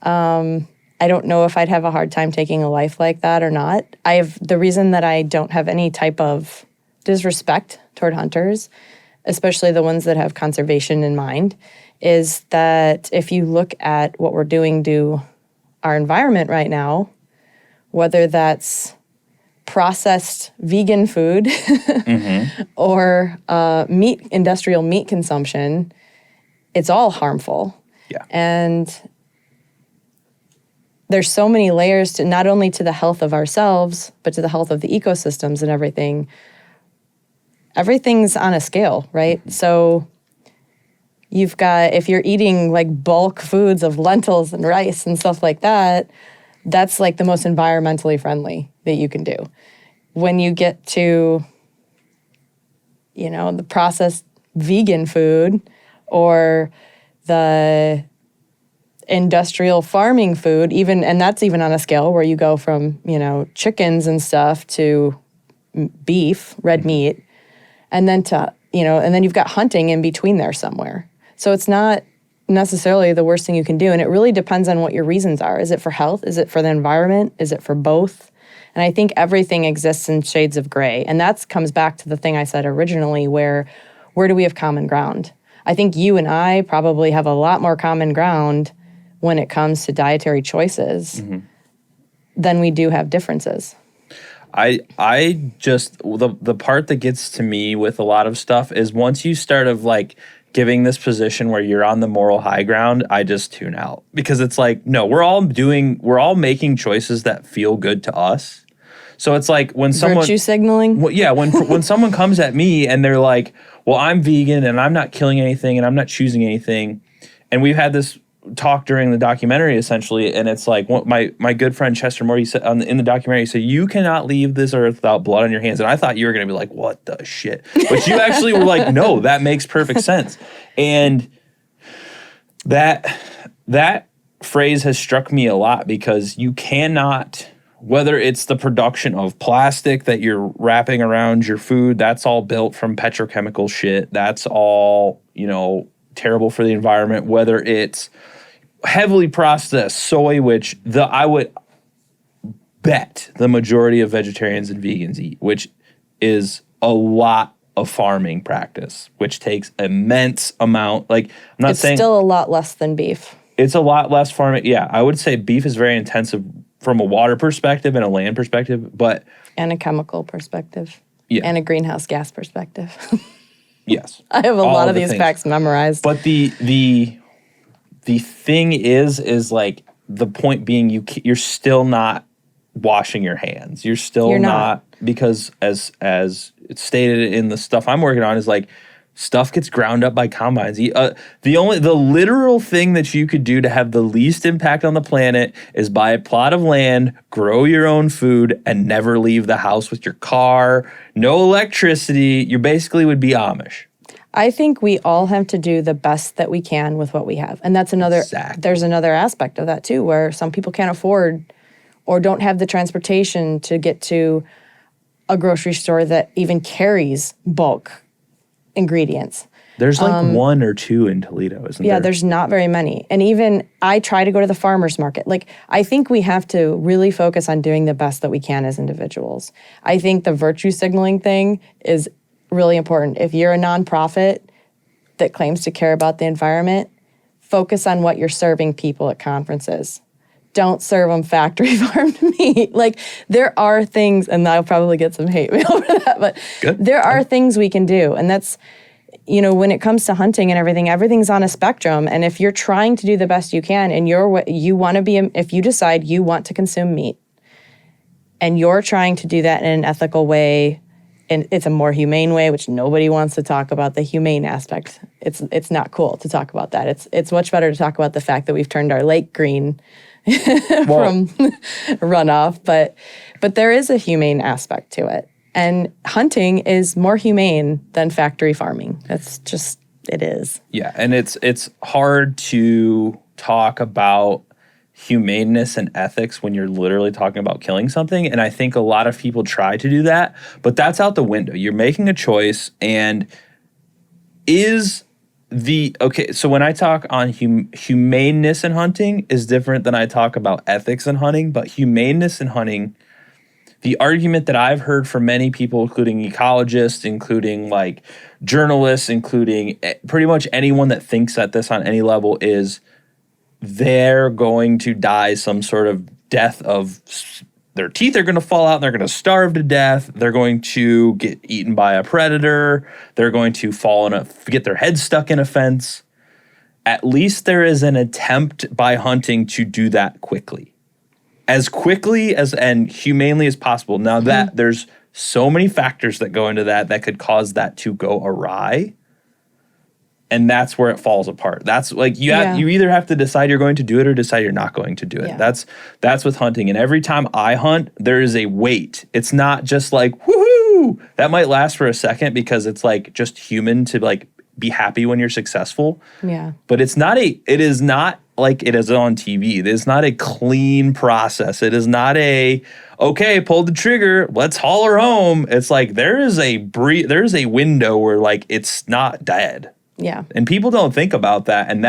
I don't know if I'd have a hard time taking a life like that or not. The reason that I don't have any type of disrespect toward hunters, especially the ones that have conservation in mind, is that if you look at what we're doing to our environment right now, whether that's processed vegan food mm-hmm. or industrial meat consumption, it's all harmful. Yeah. And there's so many layers to not only to the health of ourselves, but to the health of the ecosystems and everything. Everything's on a scale, right? Mm-hmm. So you've got, if you're eating like bulk foods of lentils and rice and stuff like that, that's like the most environmentally friendly that you can do. When you get to, the processed vegan food or the industrial farming food, and that's even on a scale where you go from, chickens and stuff to beef, red meat, and then and then you've got hunting in between there somewhere. So it's not necessarily the worst thing you can do. And it really depends on what your reasons are. Is it for health? Is it for the environment? Is it for both? And I think everything exists in shades of gray. And that comes back to the thing I said originally, where do we have common ground? I think you and I probably have a lot more common ground when it comes to dietary choices mm-hmm. than we do have differences. I just, the part that gets to me with a lot of stuff is once you start of like giving this position where you're on the moral high ground, I just tune out. Because it's like, no, we're all making choices that feel good to us. So it's like when someone... Virtue signaling? Well, yeah, when someone comes at me and they're like, well, I'm vegan and I'm not killing anything and I'm not choosing anything. And we've had this talk during the documentary essentially, and it's like my good friend Chester Moore, he said in the documentary, he said, you cannot leave this earth without blood on your hands. And I thought you were going to be like, what the shit? But you actually were like, no, that makes perfect sense. And that phrase has struck me a lot because you cannot, whether it's the production of plastic that you're wrapping around your food, that's all built from petrochemical shit. That's all, terrible for the environment, whether it's heavily processed soy, which bet the majority of vegetarians and vegans eat, which is a lot of farming practice, which takes immense amount. Like, I'm not saying it's still a lot less than beef. It's a lot less farming. Yeah, I would say beef is very intensive from a water perspective and a land perspective, and a chemical perspective. Yeah. And a greenhouse gas perspective. Yes. I have a lot of these facts memorized. But the thing is like, the point being, you're still not washing your hands. You're not, because as it's stated in the stuff I'm working on, is like, stuff gets ground up by combines. The literal thing that you could do to have the least impact on the planet is buy a plot of land, grow your own food, and never leave the house with your car. No electricity. You basically would be Amish. I think we all have to do the best that we can with what we have. And that's there's another aspect of that too, where some people can't afford or don't have the transportation to get to a grocery store that even carries bulk ingredients. There's like one or two in Toledo, isn't there? Yeah, there's not very many. And even I try to go to the farmer's market. Like, I think we have to really focus on doing the best that we can as individuals. I think the virtue signaling thing is really important. If you're a nonprofit that claims to care about the environment, focus on what you're serving people at conferences. Don't serve them factory farmed meat. Like, there are things, and I'll probably get some hate mail over that, but there are things we can do. And that's, when it comes to hunting and everything's on a spectrum. And if you're trying to do the best you can, and if you decide you want to consume meat, and you're trying to do that in an ethical way, and it's a more humane way, which nobody wants to talk about the humane aspect. It's not cool to talk about that. It's much better to talk about the fact that we've turned our lake green from runoff, but there is a humane aspect to it. And hunting is more humane than factory farming. That's just, it is. Yeah, and it's hard to talk about humaneness and ethics when you're literally talking about killing something. And I think a lot of people try to do that, but that's out the window. You're making a choice, and so when I talk on humaneness in hunting is different than I talk about ethics in hunting, but humaneness in hunting, the argument that I've heard from many people, including ecologists, including like journalists, including pretty much anyone that thinks at this on any level, is they're going to die some sort of death of their teeth are going to fall out and they're going to starve to death. They're going to get eaten by a predator. They're going to get their head stuck in a fence. At least there is an attempt by hunting to do that quickly. As quickly and humanely as possible. Now that there's so many factors that go into that could cause that to go awry. And that's where it falls apart. That's like you either have to decide you're going to do it or decide you're not going to do it. Yeah. That's with hunting. And every time I hunt, there is a wait. It's not just like, woohoo! That might last for a second because it's like just human to like be happy when you're successful. Yeah. But it is not like it is on TV. It is not a clean process. It is not okay, pulled the trigger, let's haul her home. It's like there is a window where like it's not dead. Yeah. And people don't think about that. And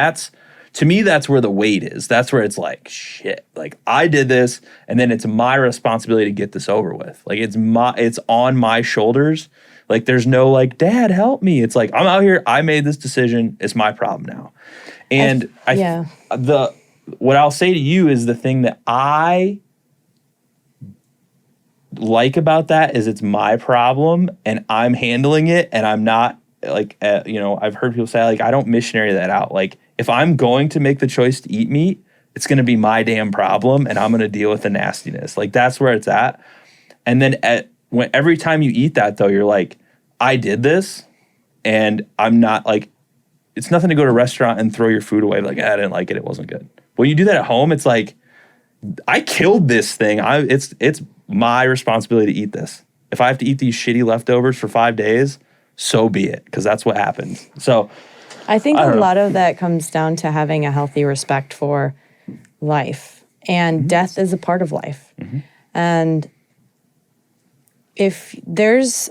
to me, that's where the weight is. That's where it's like, shit, like I did this and then it's my responsibility to get this over with. Like it's on my shoulders. Like there's no like, Dad, help me. It's like, I'm out here. I made this decision. It's my problem now. And what I'll say to you is the thing that I like about that is it's my problem and I'm handling it and I'm not like, I've heard people say like, I don't missionary that out. Like if I'm going to make the choice to eat meat, it's going to be my damn problem and I'm going to deal with the nastiness. Like that's where it's at. And then every time you eat that though, you're like, I did this and I'm not like, it's nothing to go to a restaurant and throw your food away. Like, I didn't like it. It wasn't good. When you do that at home, it's like, I killed this thing. It's my responsibility to eat this. If I have to eat these shitty leftovers for 5 days, so be it, because that's what happens. So I think a lot of that comes down to having a healthy respect for life. And death is a part of life. Mm-hmm. And if there's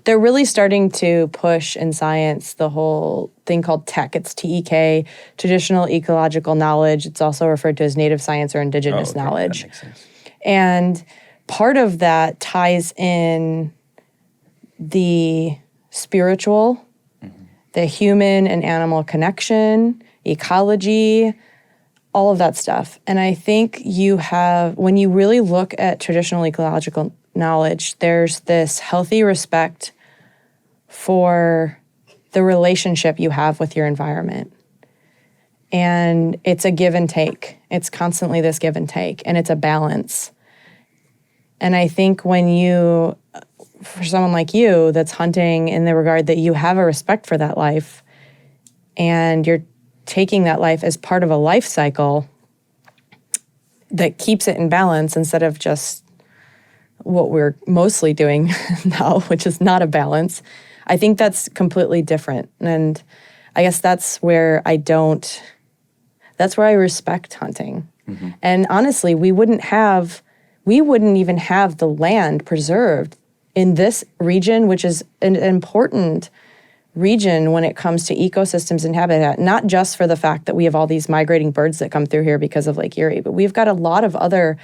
they're really starting to push in science the whole thing called TEK. It's TEK, traditional ecological knowledge. It's also referred to as native science or indigenous knowledge. That makes sense. And part of that ties in the spiritual, the human and animal connection, ecology, all of that stuff. And I think when you really look at traditional ecological knowledge, there's this healthy respect for the relationship you have with your environment. And it's a give and take. It's constantly this give and take, and it's a balance. And I think for someone like you that's hunting in the regard that you have a respect for that life, and you're taking that life as part of a life cycle that keeps it in balance instead of just what we're mostly doing now, which is not a balance. I think that's completely different. And I guess that's where I respect hunting. Mm-hmm. And honestly, we wouldn't even have the land preserved in this region, which is an important region when it comes to ecosystems and habitat, not just for the fact that we have all these migrating birds that come through here because of Lake Erie, but we've got a lot of other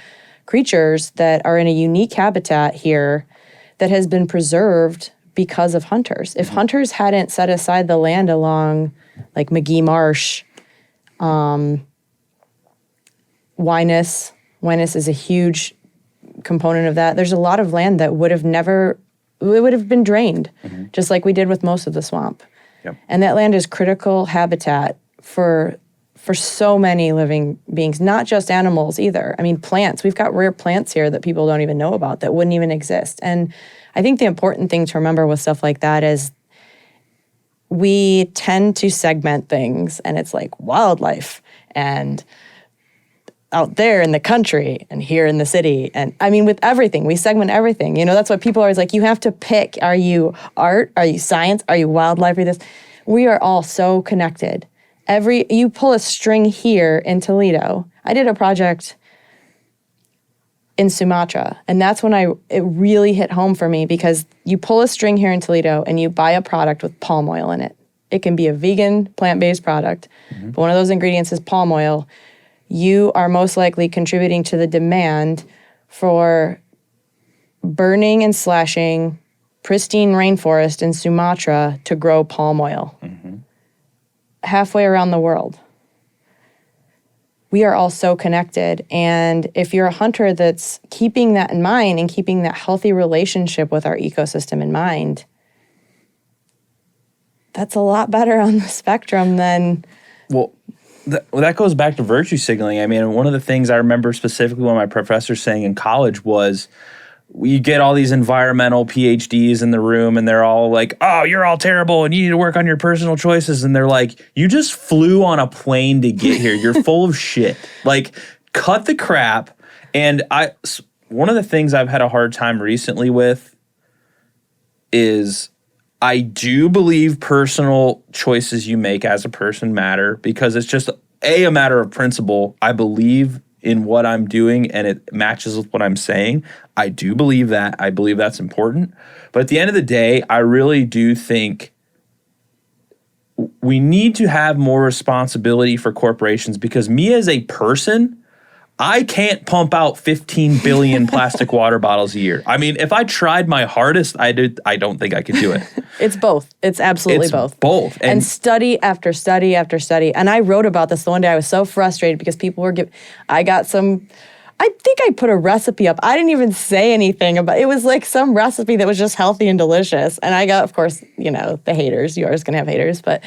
creatures that are in a unique habitat here that has been preserved because of hunters. If hunters hadn't set aside the land along like McGee Marsh, Wyness is a huge component of that. There's a lot of land that would have been drained, just like we did with most of the swamp. Yep. And that land is critical habitat for so many living beings, not just animals either. I mean, plants. We've got rare plants here that people don't even know about that wouldn't even exist. And I think the important thing to remember with stuff like that is we tend to segment things, and it's like wildlife and out there in the country and here in the city. And I mean, with everything, we segment everything. You know, that's what people are always like, you have to pick. Are you art? Are you science? Are you wildlife? Are you this? We are all so connected. You pull a string here in Toledo. I did a project in Sumatra, and that's when it really hit home for me, because you pull a string here in Toledo and you buy a product with palm oil in it. It can be a vegan, plant-based product, but one of those ingredients is palm oil. You are most likely contributing to the demand for burning and slashing pristine rainforest in Sumatra to grow palm oil. Halfway around the world. We are all so connected. And if you're a hunter that's keeping that in mind and keeping that healthy relationship with our ecosystem in mind, that's a lot better on the spectrum than... Well, that goes back to virtue signaling. I mean, one of the things I remember specifically one of my professors saying in college was, you get all these environmental PhDs in the room and they're all like, oh, you're all terrible and you need to work on your personal choices. And they're like, you just flew on a plane to get here. You're full of shit. Like, cut the crap. And one of the things I've had a hard time recently with is I do believe personal choices you make as a person matter, because it's just a matter of principle. I believe in what I'm doing and it matches with what I'm saying. I do believe that. I believe that's important. But at the end of the day, I really do think we need to have more responsibility for corporations, because me as a person, I can't pump out 15 billion plastic water bottles a year. I mean, if I tried my hardest, I don't think I could do it. It's both. It's absolutely both. Both. And study after study after study. And I wrote about this the one day. I was so frustrated because people were I think I put a recipe up. I didn't even say anything about it. It was like some recipe that was just healthy and delicious. And I got, of course, the haters. You are always going to have haters, but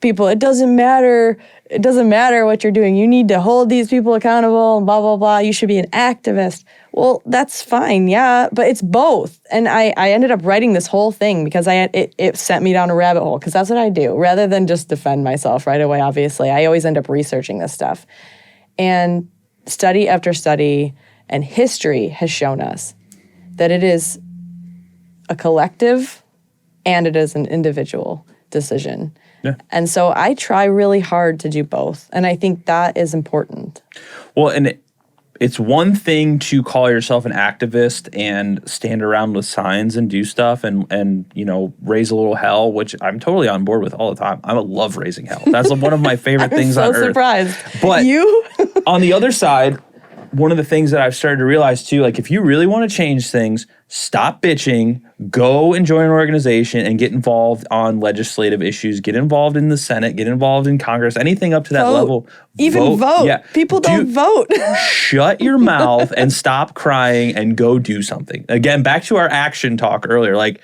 people, it doesn't matter. It doesn't matter what you're doing. You need to hold these people accountable and blah, blah, blah. You should be an activist. Well, that's fine, yeah, but it's both. And I ended up writing this whole thing because it sent me down a rabbit hole, because that's what I do. Rather than just defend myself right away, obviously, I always end up researching this stuff. And study after study and history has shown us that it is a collective and it is an individual decision. Yeah. And so I try really hard to do both. And I think that is important. Well, and it's one thing to call yourself an activist and stand around with signs and do stuff and raise a little hell, which I'm totally on board with all the time. I love raising hell. That's one of my favorite things on earth. I'm so surprised. But you? On the other side, one of the things that I've started to realize too, like if you really want to change things, stop bitching, go and join an organization and get involved on legislative issues, get involved in the Senate, get involved in Congress, anything up to that level. Even vote. Yeah. People don't vote. Shut your mouth and stop crying and go do something. Again, back to our action talk earlier, like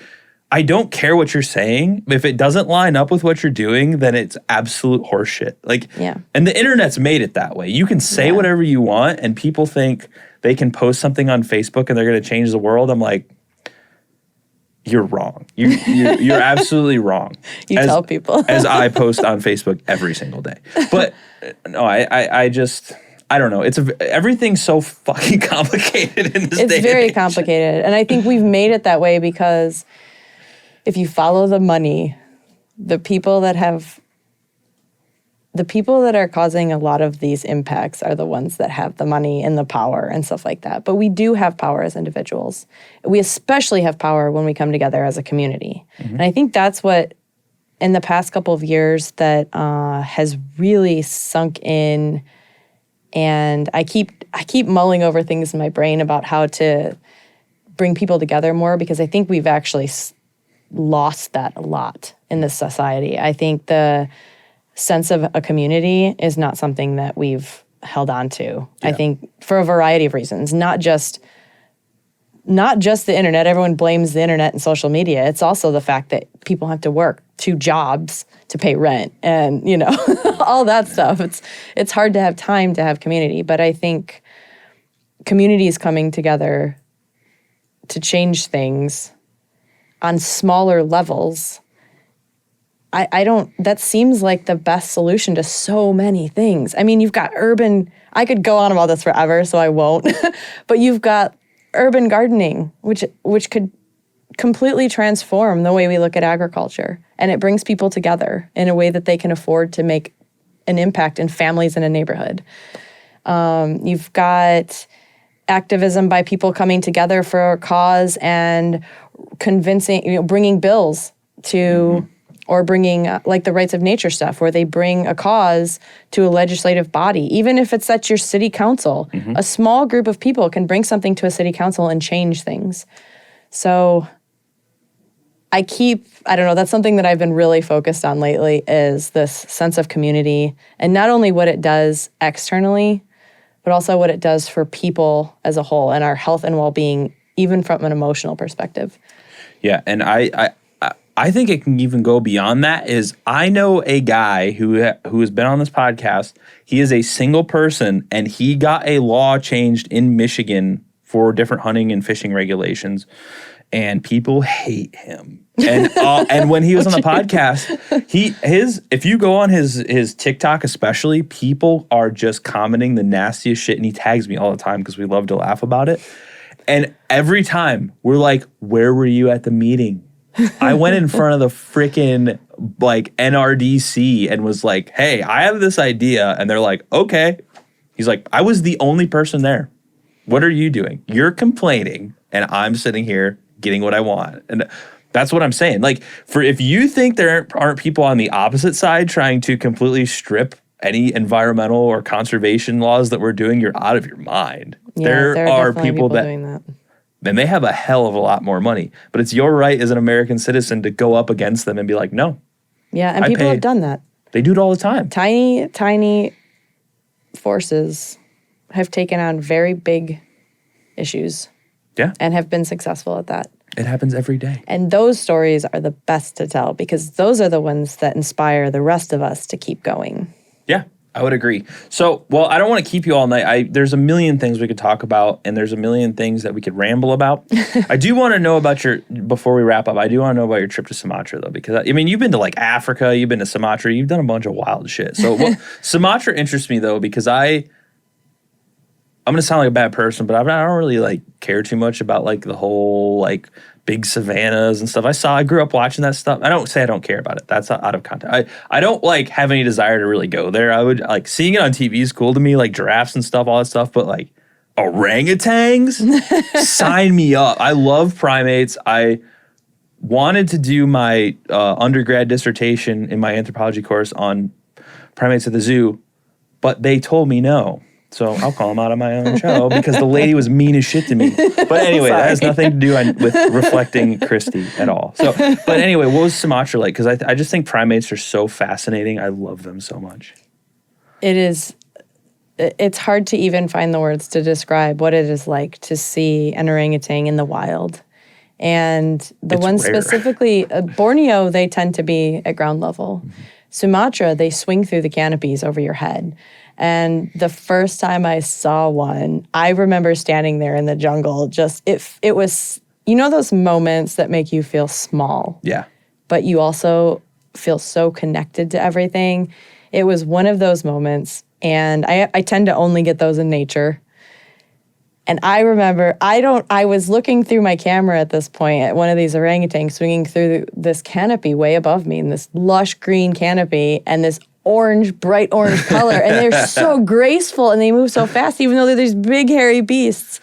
I don't care what you're saying. If it doesn't line up with what you're doing, then it's absolute horseshit. Like, and the internet's made it that way. You can say whatever you want, and people think they can post something on Facebook and they're going to change the world. I'm like, you're wrong. You're absolutely wrong. Tell people. As I post on Facebook every single day. But no, I just, I don't know. Everything's so fucking complicated in this day. It's very complicated. And I think we've made it that way because if you follow the money, the people that are causing a lot of these impacts are the ones that have the money and the power and stuff like that. But we do have power as individuals. We especially have power when we come together as a community. And I think that's what, in the past couple of years, that has really sunk in. And I keep mulling over things in my brain about how to bring people together more, because I think we've actually lost that a lot in this society. I think the sense of a community is not something that we've held on to. I think for a variety of reasons, not just the internet. Everyone blames the internet and social media. It's also the fact that people have to work 2 jobs to pay rent and, all that stuff. It's hard to have time to have community, but I think communities coming together to change things on smaller levels, that seems like the best solution to so many things. I mean, you've got I could go on about this forever, so I won't, but you've got urban gardening, which could completely transform the way we look at agriculture. And it brings people together in a way that they can afford to make an impact in families in a neighborhood. You've got activism by people coming together for a cause and convincing, bringing bills to, or bringing like the rights of nature stuff, where they bring a cause to a legislative body. Even if it's at your city council, a small group of people can bring something to a city council and change things. So I don't know, that's something that I've been really focused on lately, is this sense of community, and not only what it does externally, but also what it does for people as a whole and our health and well-being, even from an emotional perspective. Yeah, and I think it can even go beyond that. I know a guy who has been on this podcast. He is a single person, and he got a law changed in Michigan for different hunting and fishing regulations, and people hate him. And when he was on the podcast, if you go on his TikTok especially, people are just commenting the nastiest shit, and he tags me all the time because we love to laugh about it. And every time we're like, "Where were you at the meeting?" I went in front of the freaking like NRDC and was like, "Hey, I have this idea," and they're like, "Okay." He's like, "I was the only person there. What are you doing? You're complaining, and I'm sitting here getting what I want." And that's what I'm saying. Like, if you think there aren't people on the opposite side trying to completely strip any environmental or conservation laws that we're doing, you're out of your mind. Yeah, there are people that doing that. Then they have a hell of a lot more money. But it's your right as an American citizen to go up against them and be like, no. Yeah, and people have done that. They do it all the time. Tiny forces have taken on very big issues. Yeah. And have been successful at that. It happens every day. And those stories are the best to tell, because those are the ones that inspire the rest of us to keep going. Yeah, I would agree. So, well, I don't want to keep you all night. There's a million things we could talk about, and there's a million things that we could ramble about. I do want to know about before we wrap up, I do want to know about your trip to Sumatra, though, because, I mean, you've been to, like, Africa, you've been to Sumatra, you've done a bunch of wild shit. So, Sumatra interests me, though, because I'm going to sound like a bad person, but I don't really, like, care too much about, like, the whole, like, big savannas and stuff. I grew up watching that stuff. I don't say I don't care about it. That's out of context. I don't, like, have any desire to really go there. I would, like, seeing it on TV is cool to me, like, giraffes and stuff, all that stuff, but, like, orangutans? Sign me up. I love primates. I wanted to do my undergrad dissertation in my anthropology course on primates at the zoo, but they told me no. So I'll call him out on my own show because the lady was mean as shit to me. But anyway, that has nothing to do with reflecting Christy at all. So, but anyway, what was Sumatra like? Because I just think primates are so fascinating. I love them so much. It is. It's hard to even find the words to describe what it is like to see an orangutan in the wild. And the ones specifically, Borneo, they tend to be at ground level. Mm-hmm. Sumatra, they swing through the canopies over your head. And the first time I saw one, I remember standing there in the jungle. It was, you know, those moments that make you feel small. Yeah. But you also feel so connected to everything. It was one of those moments. And I tend to only get those in nature. And I remember, I was looking through my camera at this point at one of these orangutans swinging through this canopy way above me in this lush green canopy and this bright orange color. And they're so graceful and they move so fast, even though they're these big, hairy beasts.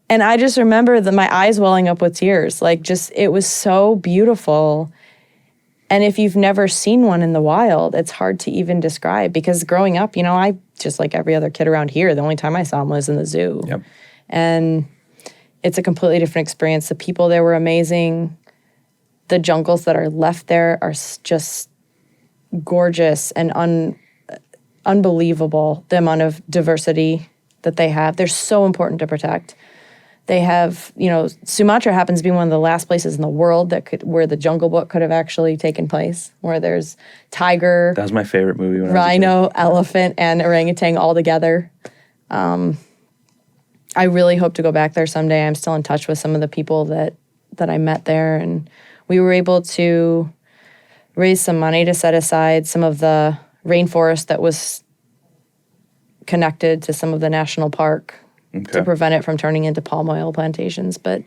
And I just remember my eyes welling up with tears. It was so beautiful. And if you've never seen one in the wild, it's hard to even describe because growing up, I just like every other kid around here, the only time I saw them was in the zoo. Yep. And it's a completely different experience. The people there were amazing. The jungles that are left there are just gorgeous and unbelievable, the amount of diversity that they have. They're so important to protect. They have, Sumatra happens to be one of the last places in the world where the Jungle Book could have actually taken place, where there's tiger. That was my favorite movie. Rhino, elephant, and orangutan all together. I really hope to go back there someday. I'm still in touch with some of the people that I met there, and we were able to raise some money to set aside some of the rainforest that was connected to some of the national park. Okay. To prevent it from turning into palm oil plantations. But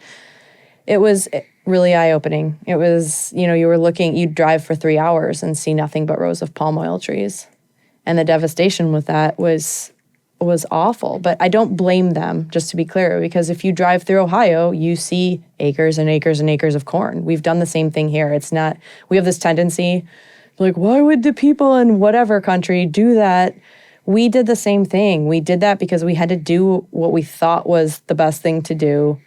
it was really eye-opening. It was, you'd drive for 3 hours and see nothing but rows of palm oil trees. And the devastation with that was awful. But I don't blame them, just to be clear, because if you drive through Ohio, you see acres and acres and acres of corn. We've done the same thing here. We have this tendency, like, why would the people in whatever country do that? We did the same thing. We did that because we had to do what we thought was the best thing to do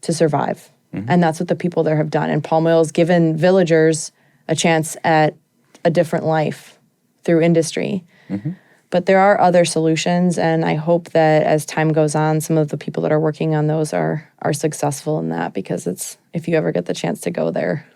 to survive. Mm-hmm. And that's what the people there have done. And palm oil has given villagers a chance at a different life through industry. Mm-hmm. But there are other solutions, and I hope that as time goes on, some of the people that are working on those are successful in that, because if you ever get the chance to go there,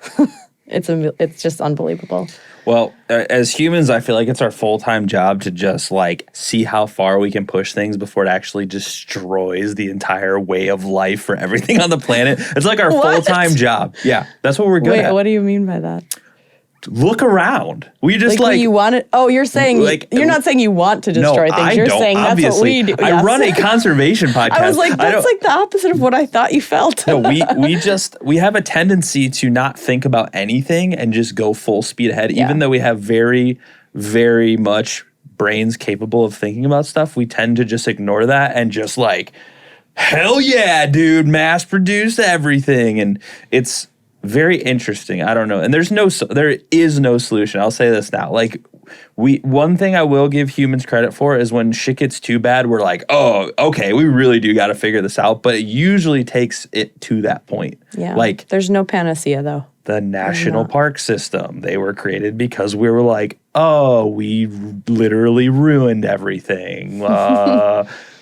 it's just unbelievable. Well, as humans, I feel like it's our full-time job to just see how far we can push things before it actually destroys the entire way of life for everything on the planet. It's like our full-time job. Yeah, that's what we're good at. Wait, what do you mean by that? Look around. We just you want it. Oh, you're saying you're not saying you want to destroy things. You're saying that's what we do. I run a conservation podcast. I was like, that's the opposite of what I thought you felt. No, we have a tendency to not think about anything and just go full speed ahead. Yeah. Even though we have very, very much brains capable of thinking about stuff, we tend to just ignore that and just hell yeah, dude, mass produce everything. And it's very interesting. I don't know. And there is no solution. I'll say this now. One thing I will give humans credit for is when shit gets too bad, we're like, oh, okay, we really do got to figure this out. But it usually takes it to that point. Yeah. There's no panacea though. The national park system, they were created because we were like, oh, we literally ruined everything.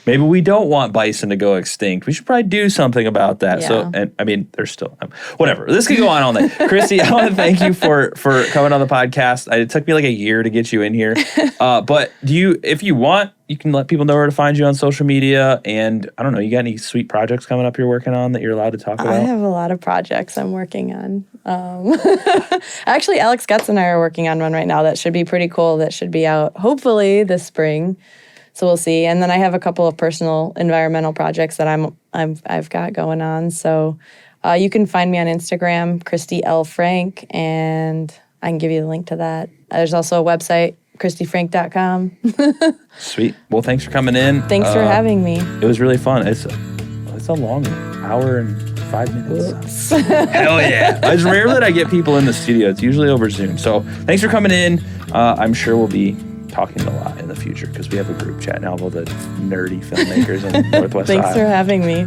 Maybe we don't want bison to go extinct. We should probably do something about that. Yeah. So, and I mean, there's still, whatever. This could go on all night. Christy, I want to thank you for coming on the podcast. It took me a year to get you in here. But if you want, you can let people know where to find you on social media. And I don't know, you got any sweet projects coming up you're working on that you're allowed to talk about? I have a lot of projects I'm working on. Actually, Alex Getz and I are working on one right now that should be pretty cool. That should be out hopefully this spring. So we'll see. And then I have a couple of personal environmental projects that I've got going on. So you can find me on Instagram, Christy L. Frank, and I can give you the link to that. There's also a website, ChristyFrank.com. Sweet. Well, thanks for coming in. Thanks for having me. It was really fun. It's a long hour and 5 minutes. Hell yeah. It's rare that I get people in the studio. It's usually over Zoom. So thanks for coming in. I'm sure we'll be talking a lot in the future. future because we have a group chat now of all the nerdy filmmakers in Northwest Thanks Iowa. for having me.